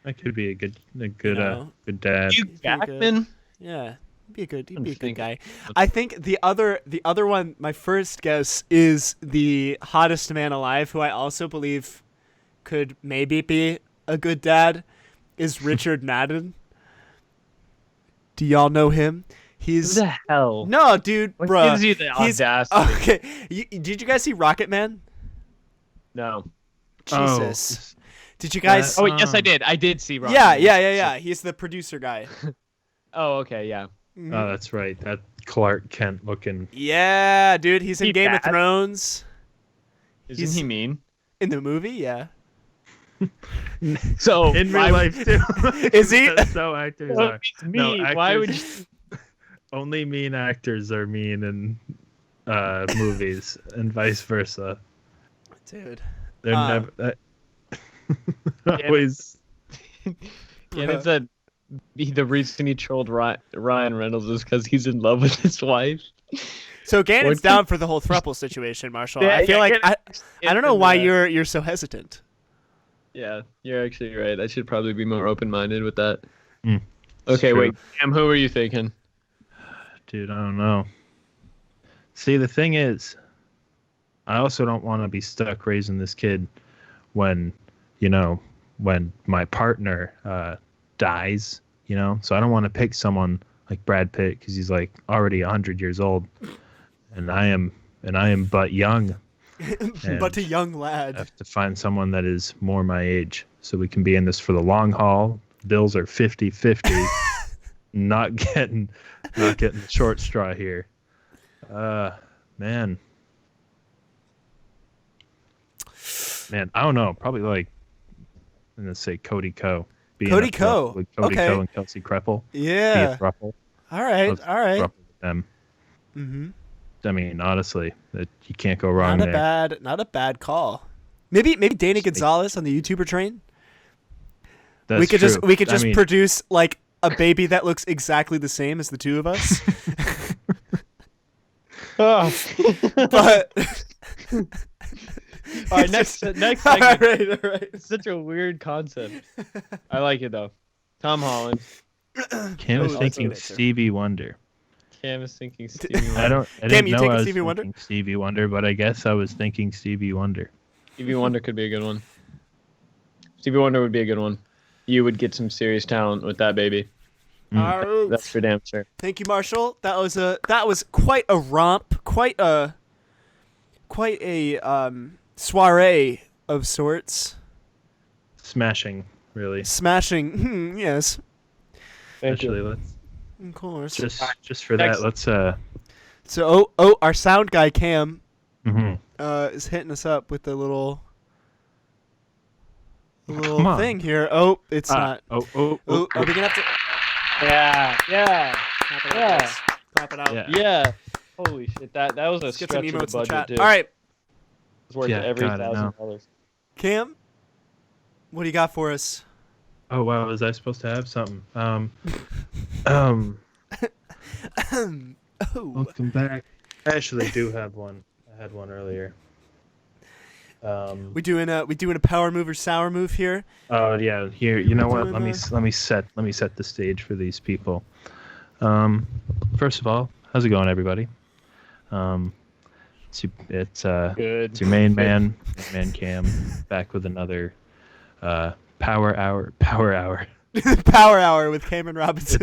That could be a good know? good dad. Hugh Jackman. Yeah, he'd be a good I'm guy. thinking. I think the other one, my first guess is the hottest man alive, who I also believe could maybe be a good dad, is Richard Madden. Do y'all know him? Who He's the hell? no dude, What bruh. gives you the He's audacity? okay. Did you guys see Rocket Man? No. Jesus. Did you guys? Oh wait, yes, I did. I did see Rocket yeah, Man. yeah. He's the producer guy. Oh, okay, yeah. Oh, that's right. That Clark Kent looking. Yeah, dude. He's in He Game of bad? Thrones. Isn't He's- he mean? In the movie, yeah. So In why real would- life too. Is he? That's so actors Well, are. it's me. No, Why would actors- you? Only mean actors are mean in movies, and vice versa. Dude. They're never always. Yeah, it's that the reason he trolled Ryan Reynolds is because he's in love with his wife. So Gannon's Or- down for the whole thruple situation, Marshall. Yeah, I feel yeah, like Gannon- I don't know why you're so hesitant. Yeah, you're actually right. I should probably be more open-minded with that. Mm, Okay, true. wait. Cam, who were you thinking? Dude, I don't know. See, the thing is, I also don't want to be stuck raising this kid when my partner dies, So I don't want to pick someone like Brad Pitt because he's like already 100 years old, and I am but young. But a And young I lad. have to find someone that is more my age so we can be in this for the long haul. Bills are 50-50. not getting the short straw here. Man, I don't know. Probably like and then say Cody Co. Being Cody a throuple Co. with Cody Okay. Co and Kelsey Kreppel. Be Yeah. a throuple. All right. Let's All right. throuple with them. Mm-hmm. I mean, honestly, that you can't go wrong Not there. not a bad call. Maybe Danny Gonzalez on the YouTuber train. That's we could true. just produce like a baby that looks exactly the same as the two of us. Oh. But All right, next segment. all right. It's such a weird concept. I like it though. Tom Holland. Cam was Oh, thinking that's good. Stevie Wonder. Cam is thinking Stevie I Wonder. didn't you know taking I was Stevie Wonder? thinking Stevie Wonder, but I guess I was thinking Stevie Wonder. Stevie Wonder could be a good one. Stevie Wonder would be a good one. You would get some serious talent with that baby. All right. That's for damn sure. Thank you, Marshall. That was quite a romp, quite a soiree of sorts. Smashing, really. Smashing. Yes, Thank Actually, you. let's of course. just for Next. that, let's So our sound guy Cam mhm. is hitting us up with a little Come on. thing here. Oh, it's not. Oh, Oh, are we gonna have to Yeah. clap it out? Yeah. guys? Clap it out. Yeah. Yeah. Holy shit. That was a Let's get some stretch of the emotes in the budget chat. too. All right, It's worth Yeah, every God, I know. $1,000. Cam, what do you got for us? Oh wow, was I supposed to have something? Oh, Welcome back. I actually do have one. I had one earlier. we doing a power move or sour move here? Oh yeah, here. You know what? doing Let me set the stage for these people. First of all, how's it going, everybody? It's Good. your main man Cam, back with another power hour. Power hour with Cameron Robinson.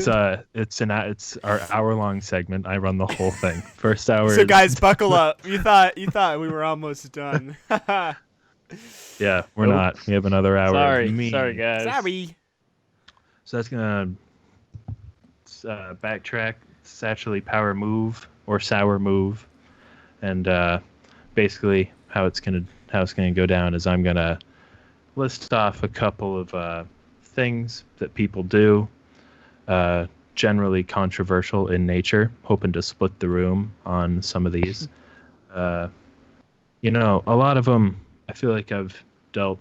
It's our hour-long segment. I run the whole thing. First hour. So is- guys, buckle up. You thought we were almost done. Yeah, we're Nope. not. We have another hour. of me. Sorry, guys. Sorry. So that's gonna backtrack. It's actually power move or sour move, and basically how it's gonna go down is I'm gonna list off a couple of things that people do, generally controversial in nature. Hoping to split the room on some of these. A lot of them. I feel like I've dealt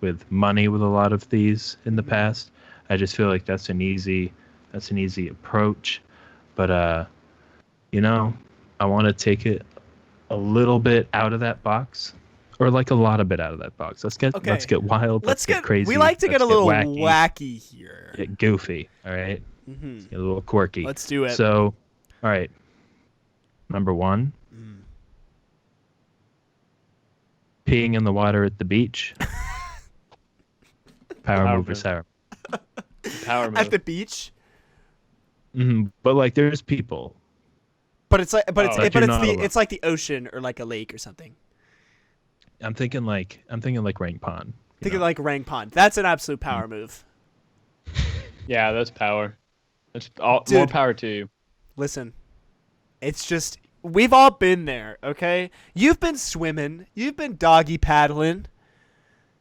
with money with a lot of these in the past. I just feel like that's an easy approach, but I want to take it a little bit out of that box, or like a lot of bit out of that box. Let's get wild. Let's get crazy. We like to get let's a little wacky, wacky here. get goofy. All right, Mm-hmm. get a little quirky. Let's do it. So, all right, number one. Peeing in the water at the beach. Power move or move. sour. Power move. At the beach, But like, there's people. but it's like, Oh. but That you're not allowed. it's like the ocean or like a lake or something. I'm thinking like Rain Pond. Think of like Rang Pond. That's an absolute power move. Yeah, that's power. That's all, Dude. more power to you. Listen, it's just we've all been there, okay? You've been swimming, you've been doggy paddling,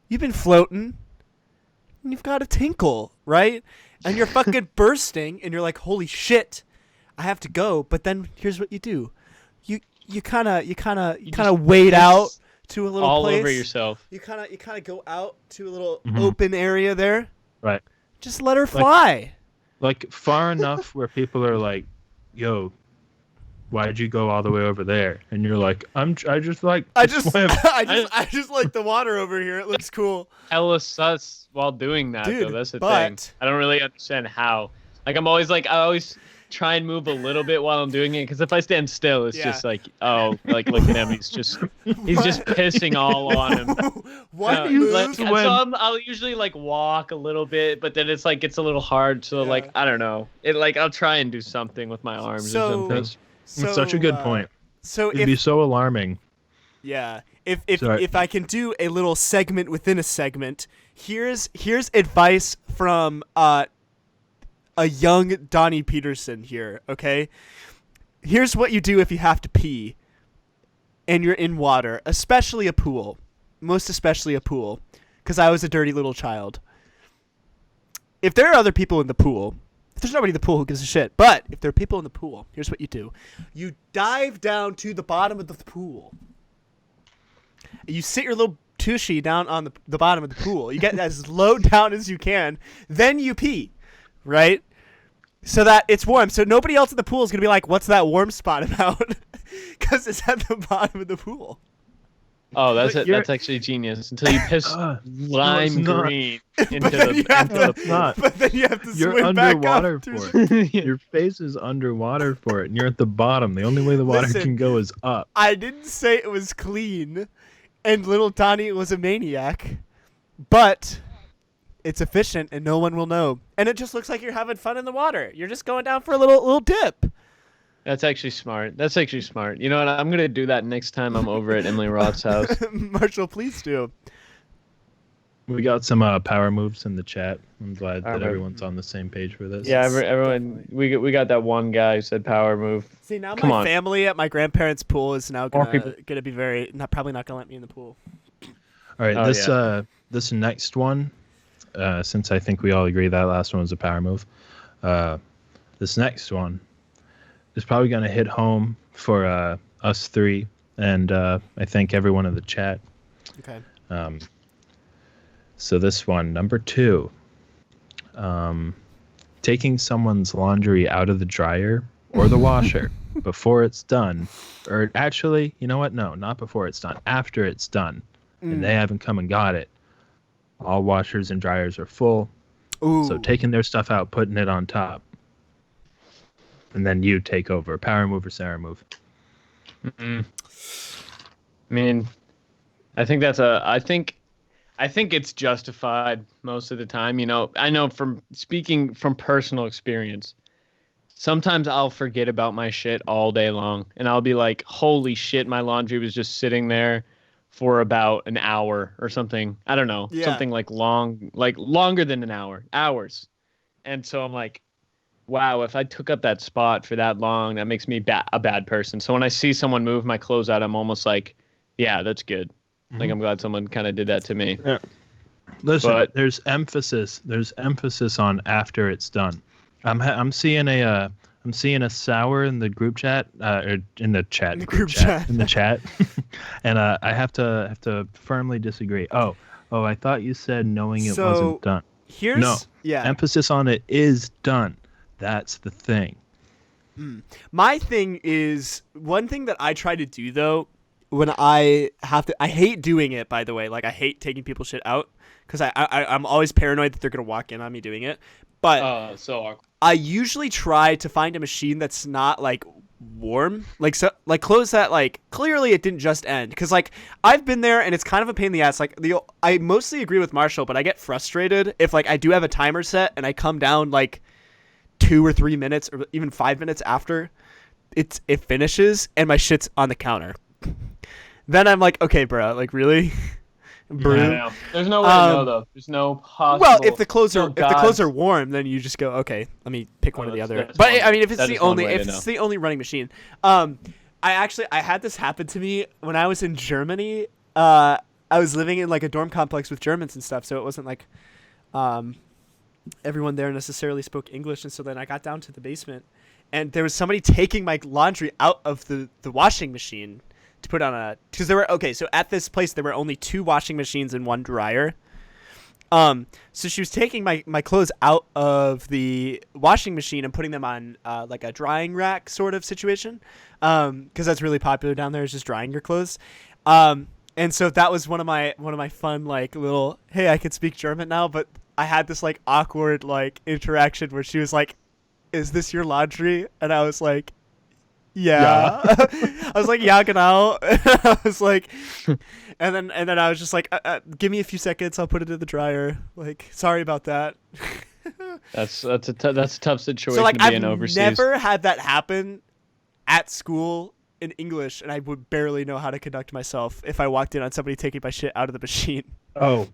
you've been floating, and you've got a tinkle, right? And you're fucking bursting, and you're like, holy shit, I have to go. But then here's what you do: you kind of just wade piss out to a little All place. over yourself. You kind of go out to a little Mhm. open area there. Right. Just let her fly. Like far enough where people are like, "Yo, why'd you go all the way over there?" And you're like, I just like I to just swim." I just like the water over here. It looks cool. Hella sus while doing that, Dude, though. That's the but- thing. I don't really understand how. Like, I always try and move a little bit while I'm doing it, because if I stand still, it's Yeah. just like, oh, like, look at him. He's just pissing all on him. One you move. let- So I'll usually like walk a little bit, but then it's like it's a little hard. So Yeah. like I don't know. It like I'll try and do something with my arms So- or something. That's such a good point. So It'd be if so alarming. if I can do a little segment within a segment, here's advice from a young Donnie Peterson here. Okay, here's what you do if you have to pee, and you're in water, especially a pool, most especially a pool. because I was a dirty little child. If there are other people in the pool, if there's nobody in the pool, who gives a shit? But if there are people in the pool, here's what you do. You dive down to the bottom of the pool. You sit your little tushy down on the bottom of the pool. You get as low down as you can. Then you pee, right? So that it's warm. So nobody else in the pool is going to be like, what's that warm spot about? Because it's at the bottom of the pool. Oh, that's actually genius. Until you piss lime green into the not. But then you have to You're swim back underwater up. for it. Your face is underwater for it, and you're at the bottom. The only way the water Listen, can go is up. I didn't say it was clean, and little Donnie was a maniac, but it's efficient, and no one will know. And it just looks like you're having fun in the water. You're just going down for a little dip. That's actually smart. You know what? I'm gonna do that next time I'm over at Emily Roth's house. Marshall, please do. We got some power moves in the chat. I'm glad that Alright. everyone's on the same page for this. Yeah, everyone. We got that one guy who said power move. See, now Come my on. family at my grandparents' pool is now More gonna be probably not gonna let me in the pool. All right, Oh, this next one, since I think we all agree that last one was a power move, this next one is probably going to hit home for us three, and I think everyone in the chat. Okay. So this one, number 2, taking someone's laundry out of the dryer or the washer before it's done, or actually, you know what? No, not before it's done. After it's done, and they haven't come and got it. All washers and dryers are full. Ooh. So taking their stuff out, putting it on top, and then you take over. Power move or Sarah move? I mean, I think it's justified most of the time. You know, I know from speaking from personal experience, sometimes I'll forget about my shit all day long, and I'll be like, holy shit, my laundry was just sitting there for about an hour or something. I don't know, something like longer than an hour, hours. And so I'm like, wow, if I took up that spot for that long, that makes me a bad person. So when I see someone move my clothes out, I'm almost like, yeah, that's good. Like, I'm glad someone kind of did that to me. Yeah. Listen, But- there's emphasis on after it's done. I'm seeing a sour in the group chat, or in the chat, In the group chat. in the chat, and I have to firmly disagree. Oh, I thought you said knowing it wasn't done. Here's No. yeah. Emphasis on it is done. That's the thing. My thing is, one thing that I try to do though, when I hate doing it, by the way. Like, I hate taking people's shit out because I'm always paranoid that they're gonna walk in on me doing it. But So awkward. I usually try to find a machine that's not like warm, like clothes that like clearly it didn't just end, because like I've been there and it's kind of a pain in the ass. Like I mostly agree with Marshall, but I get frustrated if like I do have a timer set and I come down like 2 or 3 minutes or even 5 minutes after it finishes and my shit's on the counter. Then I'm like, okay, bro, like really. Brew. I know. There's no way to know though. There's no possible. Well, if the clothes no are warm, then you just go, okay, let me pick one or the that's- other. that's But one- I mean, if it's that the is one only way to if know. it's the only running machine, I had this happen to me when I was in Germany. I was living in like a dorm complex with Germans and stuff, so it wasn't like everyone there necessarily spoke English. And so then I got down to the basement, and there was somebody taking my laundry out of the washing machine to put on because there were so at this place there were only 2 washing machines and 1 dryer. So she was taking my clothes out of the washing machine and putting them on like a drying rack sort of situation, because that's really popular down there, is just drying your clothes. And so that was one of my fun like little, hey, I can speak German now. But I had this like awkward like interaction where she was like, is this your laundry? And I was like, yeah. I was like, yeah, genau. I was like, and then I was just like, give me a few seconds, I'll put it in the dryer. Like, sorry about that. That's a tough situation So like, to be I've in overseas. never had that happen at school in English, and I would barely know how to conduct myself if I walked in on somebody taking my shit out of the machine. It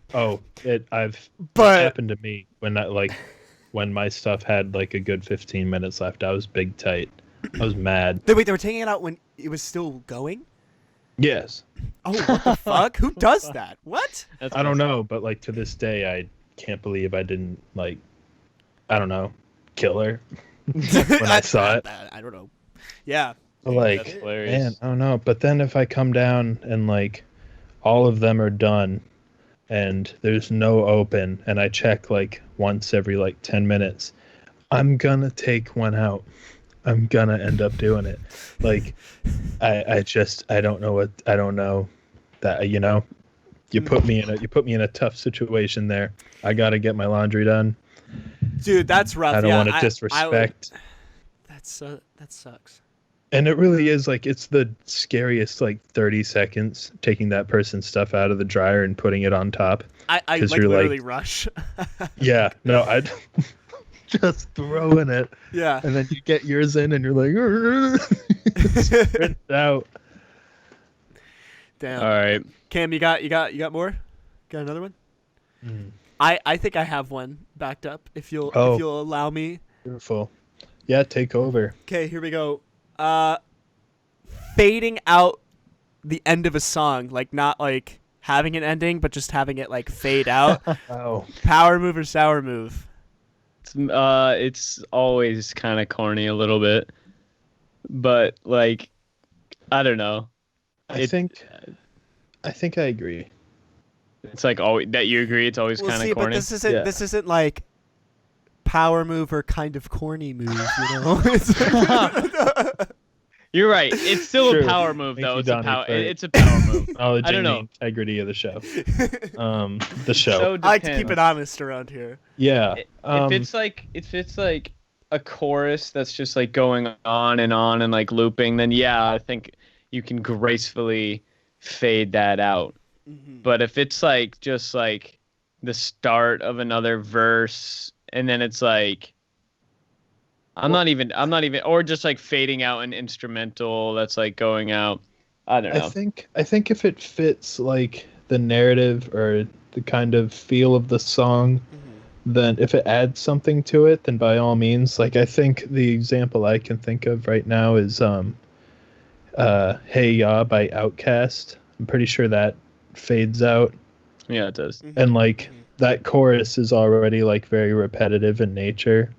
But- happened to me when my stuff had like a good 15 minutes left. I was big tight. I was mad. Wait, they were taking it out when it was still going? Yes. Oh, what the fuck? Who does that? What? That's I don't awesome. know, but like to this day, I can't believe I didn't like, I don't know, kill her when I saw it. I don't know. Yeah. But, like, That's hilarious. man, I don't know. But then if I come down and like all of them are done and there's no open and I check like once every like 10 minutes, I'm gonna take one out. I'm gonna end up doing it. Like, I don't know that, you put me in a tough situation there. I gotta get my laundry done. Dude, that's rough. I don't Yeah, want to disrespect. that sucks. And it really is like it's the scariest like 30 seconds taking that person's stuff out of the dryer and putting it on top. I 'Cause like you're literally like- rush. Yeah, no, I'd just throwing it, Yeah. and then you get yours in, and you're like, sprint out. Damn. All right. Cam, you got more? Got another one? I think I have one backed up if you'll allow me. Beautiful. Yeah, take over. Okay, here we go. Fading out the end of a song, like not like having an ending, but just having it like fade out. Oh, Power move or sour move? It's always kind of corny a little bit, but like, I don't know. I think I agree. It's like always that you agree. It's always Well, kind see, of corny. but Yeah. this isn't like power move or kind of corny move, you know? You're right. It's still True. a power move, Thank though. you, It's a Donnie, power. for It's a power move. Acknowledging I don't know. the integrity of the show. The show. So I like to keep depends. it honest around here. Yeah. If it's like a chorus that's just like going on and like looping, then yeah, I think you can gracefully fade that out. But if it's like just like the start of another verse and then it's like I'm not even or just like fading out an instrumental that's like going out. I don't know. I think if it fits like the narrative or the kind of feel of the song, then if it adds something to it, then by all means. Like I think the example I can think of right now is Hey Ya by Outkast. I'm pretty sure that fades out, Yeah, it does. and like that chorus is already like very repetitive in nature.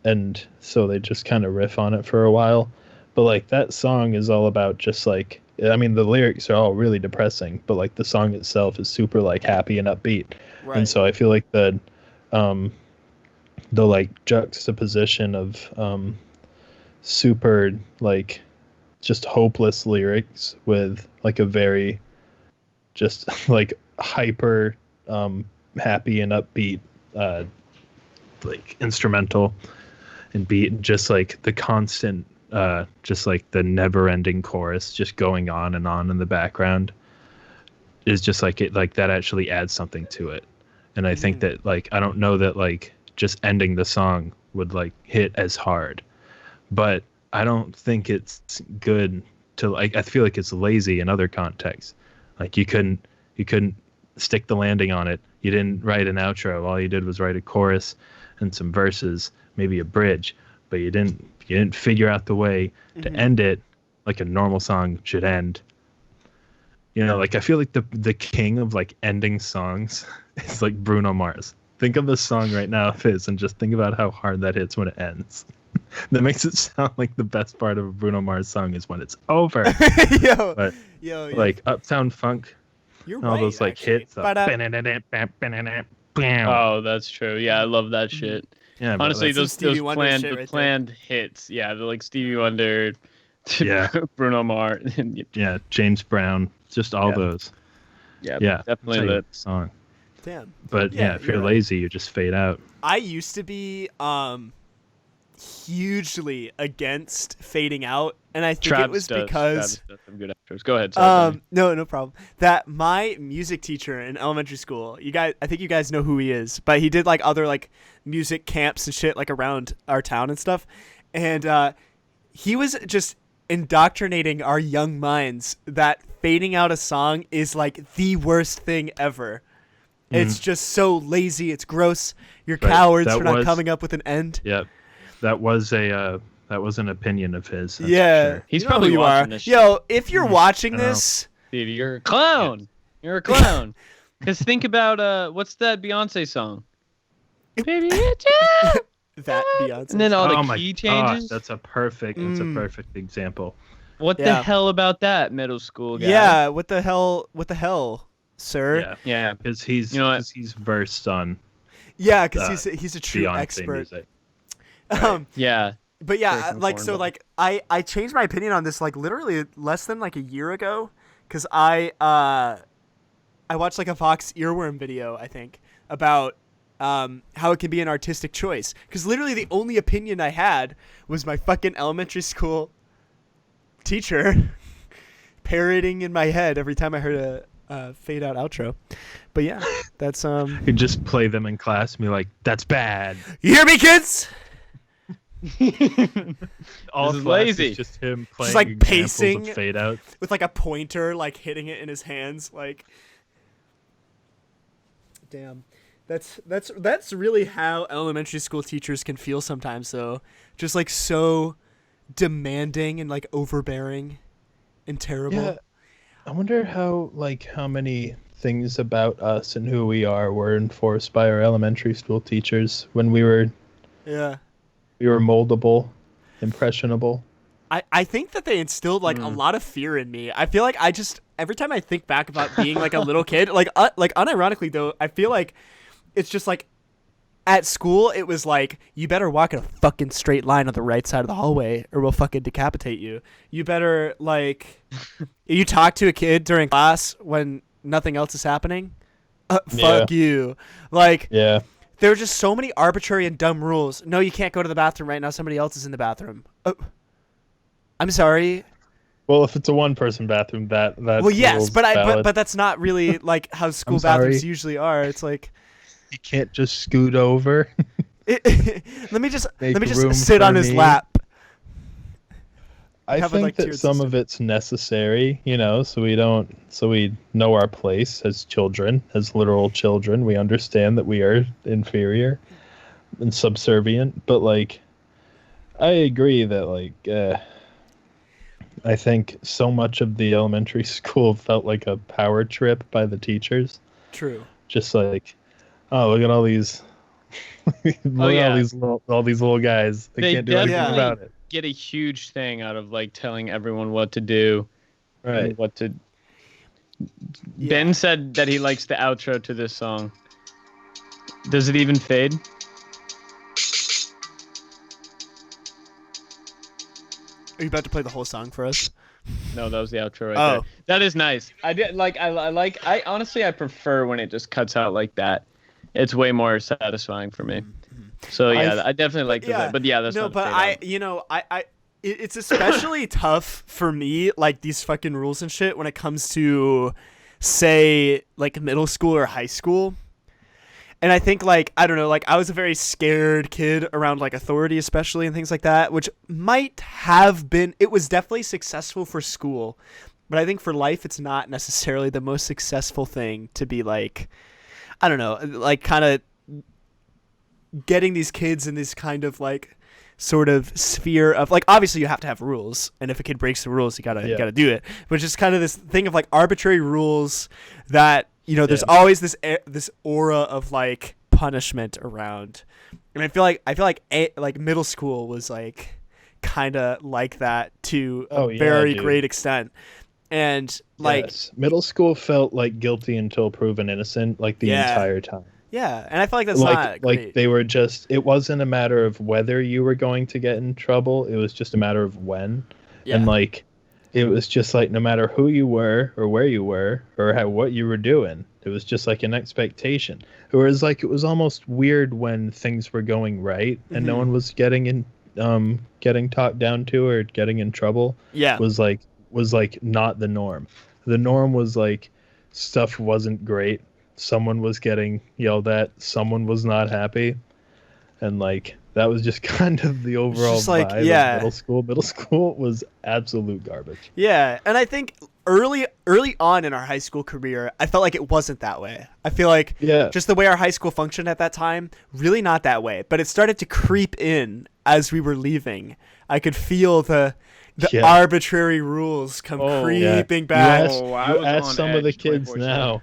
And so they just kind of riff on it for a while. But like that song is all about just like, I mean, the lyrics are all really depressing, but like the song itself is super like happy and upbeat. Right. And so I feel like the like juxtaposition of super like just hopeless lyrics with like a very just like hyper happy and upbeat like instrumental and beat, and just like the constant just like the never ending chorus just going on in the background is just like it, like that actually adds something to it. And I think that like I don't know that like just ending the song would like hit as hard, but I don't think it's good to like, I feel like it's lazy in other contexts. Like you couldn't stick the landing on it. You didn't write an outro. All you did was write a chorus and some verses, maybe a bridge, but you didn't figure out the way to end it like a normal song should end. You know, like I feel like the king of like ending songs is like Bruno Mars. Think of the song right now of his and just think about how hard that hits when it ends. That makes it sound like the best part of a Bruno Mars song is when it's over. yo, But yo, like Uptown Funk, you're all right, those like actually. hits. Oh, that's true. Yeah, I love that shit. Yeah, but Honestly, like, some those Stevie Wonder planned shit the right there. planned hits. Yeah, they're like Stevie Wonder, Yeah. Bruno Mars. yeah, James Brown, just all Yeah. those. Yeah, Yeah, definitely that's how you that. hit the song. Damn. But Yeah, yeah, if you're you're right. lazy, you just fade out. I used to be hugely against fading out, and I think it Travis was does. because Travis does some good outros. Go ahead. Sorry, no problem. That my music teacher in elementary school, I think you guys know who he is, but he did like other like music camps and shit like around our town and stuff, and he was just indoctrinating our young minds that fading out a song is like the worst thing ever. It's just so lazy. It's gross. You're Right. cowards That for not was- coming up with an end. Yep. That was a That was an opinion of his. That's for Yeah, sure. He's you know probably who you watching are. this Yo, if you're watching I know. this, Dude, you're a clown. You're a clown. Because think about what's that Beyonce song? Baby, it's you. that Beyonce. And then all Oh the my key gosh, changes. that's a perfect example. What the Yeah. hell about that, middle school guy? Yeah, what the hell? What the hell, sir? Yeah, Yeah. because he's You know what? 'cause he's versed on Yeah, because he's a true Beyonce expert. music. Yeah. But yeah, Very like so, conformable. like I changed my opinion on this like literally less than like a year ago, because I watched like a Fox Earworm video I think about how it can be an artistic choice. Because literally the only opinion I had was my fucking elementary school teacher parroting in my head every time I heard a fade out outro. But yeah, that's You just play them in class and be like, "That's bad." you hear me, kids? All This is class lazy. is just him playing like, examples pacing. of fade out. With like a pointer, like hitting it in his hands, like. Damn, that's really how elementary school teachers can feel sometimes, though. Just like so demanding and like overbearing and terrible. Yeah. I wonder how many things about us and who we are were enforced by our elementary school teachers when we were Yeah. moldable, impressionable. I think that they instilled like a lot of fear in me. I feel like I just every time I think back about being like a little kid, like unironically though, I feel like it's just like at school it was like you better walk in a fucking straight line on the right side of the hallway or we'll fucking decapitate you. You better like you talk to a kid during class when nothing else is happening. Fuck you. Like Yeah. there are just so many arbitrary and dumb rules. No, you can't go to the bathroom right now. Somebody else is in the bathroom. I'm sorry. Well, if it's a one-person bathroom, that's Well, yes, rule's but valid. but that's not really like how school I'm sorry. bathrooms usually are. It's like You can't just scoot over. let me just Make room sit on for his me. lap. I Have a, think like, that tiered some system. of it's necessary, so we know our place as children, as literal children. We understand that we are inferior and subservient, but like, I agree that I think so much of the elementary school felt like a power trip by the teachers. True. Just like, oh, look at all these, yeah. all these little guys. They They can't do anything definitely about it. get a huge thing out of like telling everyone what to do. Right. And what to. Yeah. Ben said that he likes the outro to this song. Does it even fade? Are you about to play the whole song for us? No, that was the outro right Oh. there. That is nice. I did like. I honestly I prefer when it just cuts out like that. It's way more satisfying for me. So yeah, I definitely like that. But yeah, that's no. not But it's especially tough for me, like these fucking rules and shit, when it comes to, say, like middle school or high school. And I think, like, I don't know, like, I was a very scared kid around, like, authority, especially, and things like that, which might have been, it was definitely successful for school. But I think for life, it's not necessarily the most successful thing to be, like, I don't know, like, kind of getting these kids in this kind of, like, sort of sphere of, like, obviously you have to have rules. And if a kid breaks the rules, you gotta do it. But just kind of this thing of, like, arbitrary rules that, there's always this aura of like punishment around, and I feel like middle school was like kind of like that to a very great extent, and like Yes. Middle school felt like guilty until proven innocent, like the entire time. yeah, and I feel like that's not great. Like they were just. It wasn't a matter of whether you were going to get in trouble. It was just a matter of when, and like. It was just like no matter who you were or where you were or what you were doing, it was just like an expectation. Whereas like it was almost weird when things were going right and no one was getting talked down to or getting in trouble. Yeah, was like not the norm. The norm was like stuff wasn't great. Someone was getting yelled at. Someone was not happy, and like. That was just kind of the overall just like, vibe of middle school. Middle school was absolute garbage. Yeah, and I think early on in our high school career, I felt like it wasn't that way. I feel like just the way our high school functioned at that time, really not that way. But it started to creep in as we were leaving. I could feel the Yeah. arbitrary rules come creeping back. You I was ask on some of the edge kids 24/7. now.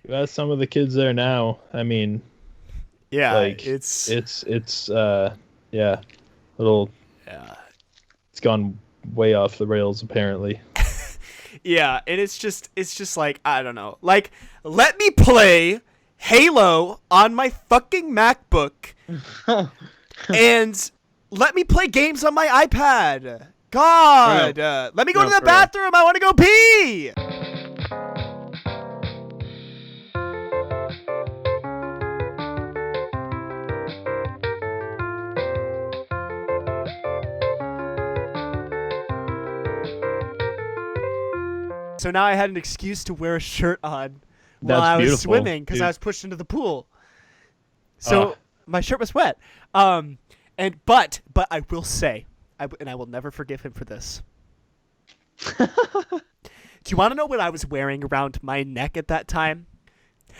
You ask some of the kids there now. I mean, Yeah, like it's yeah, little. yeah. It's gone way off the rails apparently. Yeah, and it's just like, I don't know. Like, let me play Halo on my fucking MacBook and let me play games on my iPad. God, let me go No, to the for real. bathroom. I want to go pee. So now I had an excuse to wear a shirt on while That's I was beautiful, swimming because dude. I was pushed into the pool. So my shirt was wet. But I will say, and I will never forgive him for this. Do you want to know what I was wearing around my neck at that time?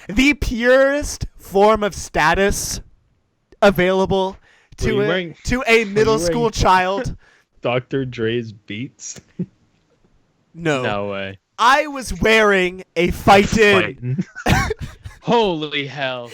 The purest form of status available Were you to wearing- a middle wearing- school child. Dr. Dre's Beats. No way. I was wearing a fight in. Fighting. Holy hell.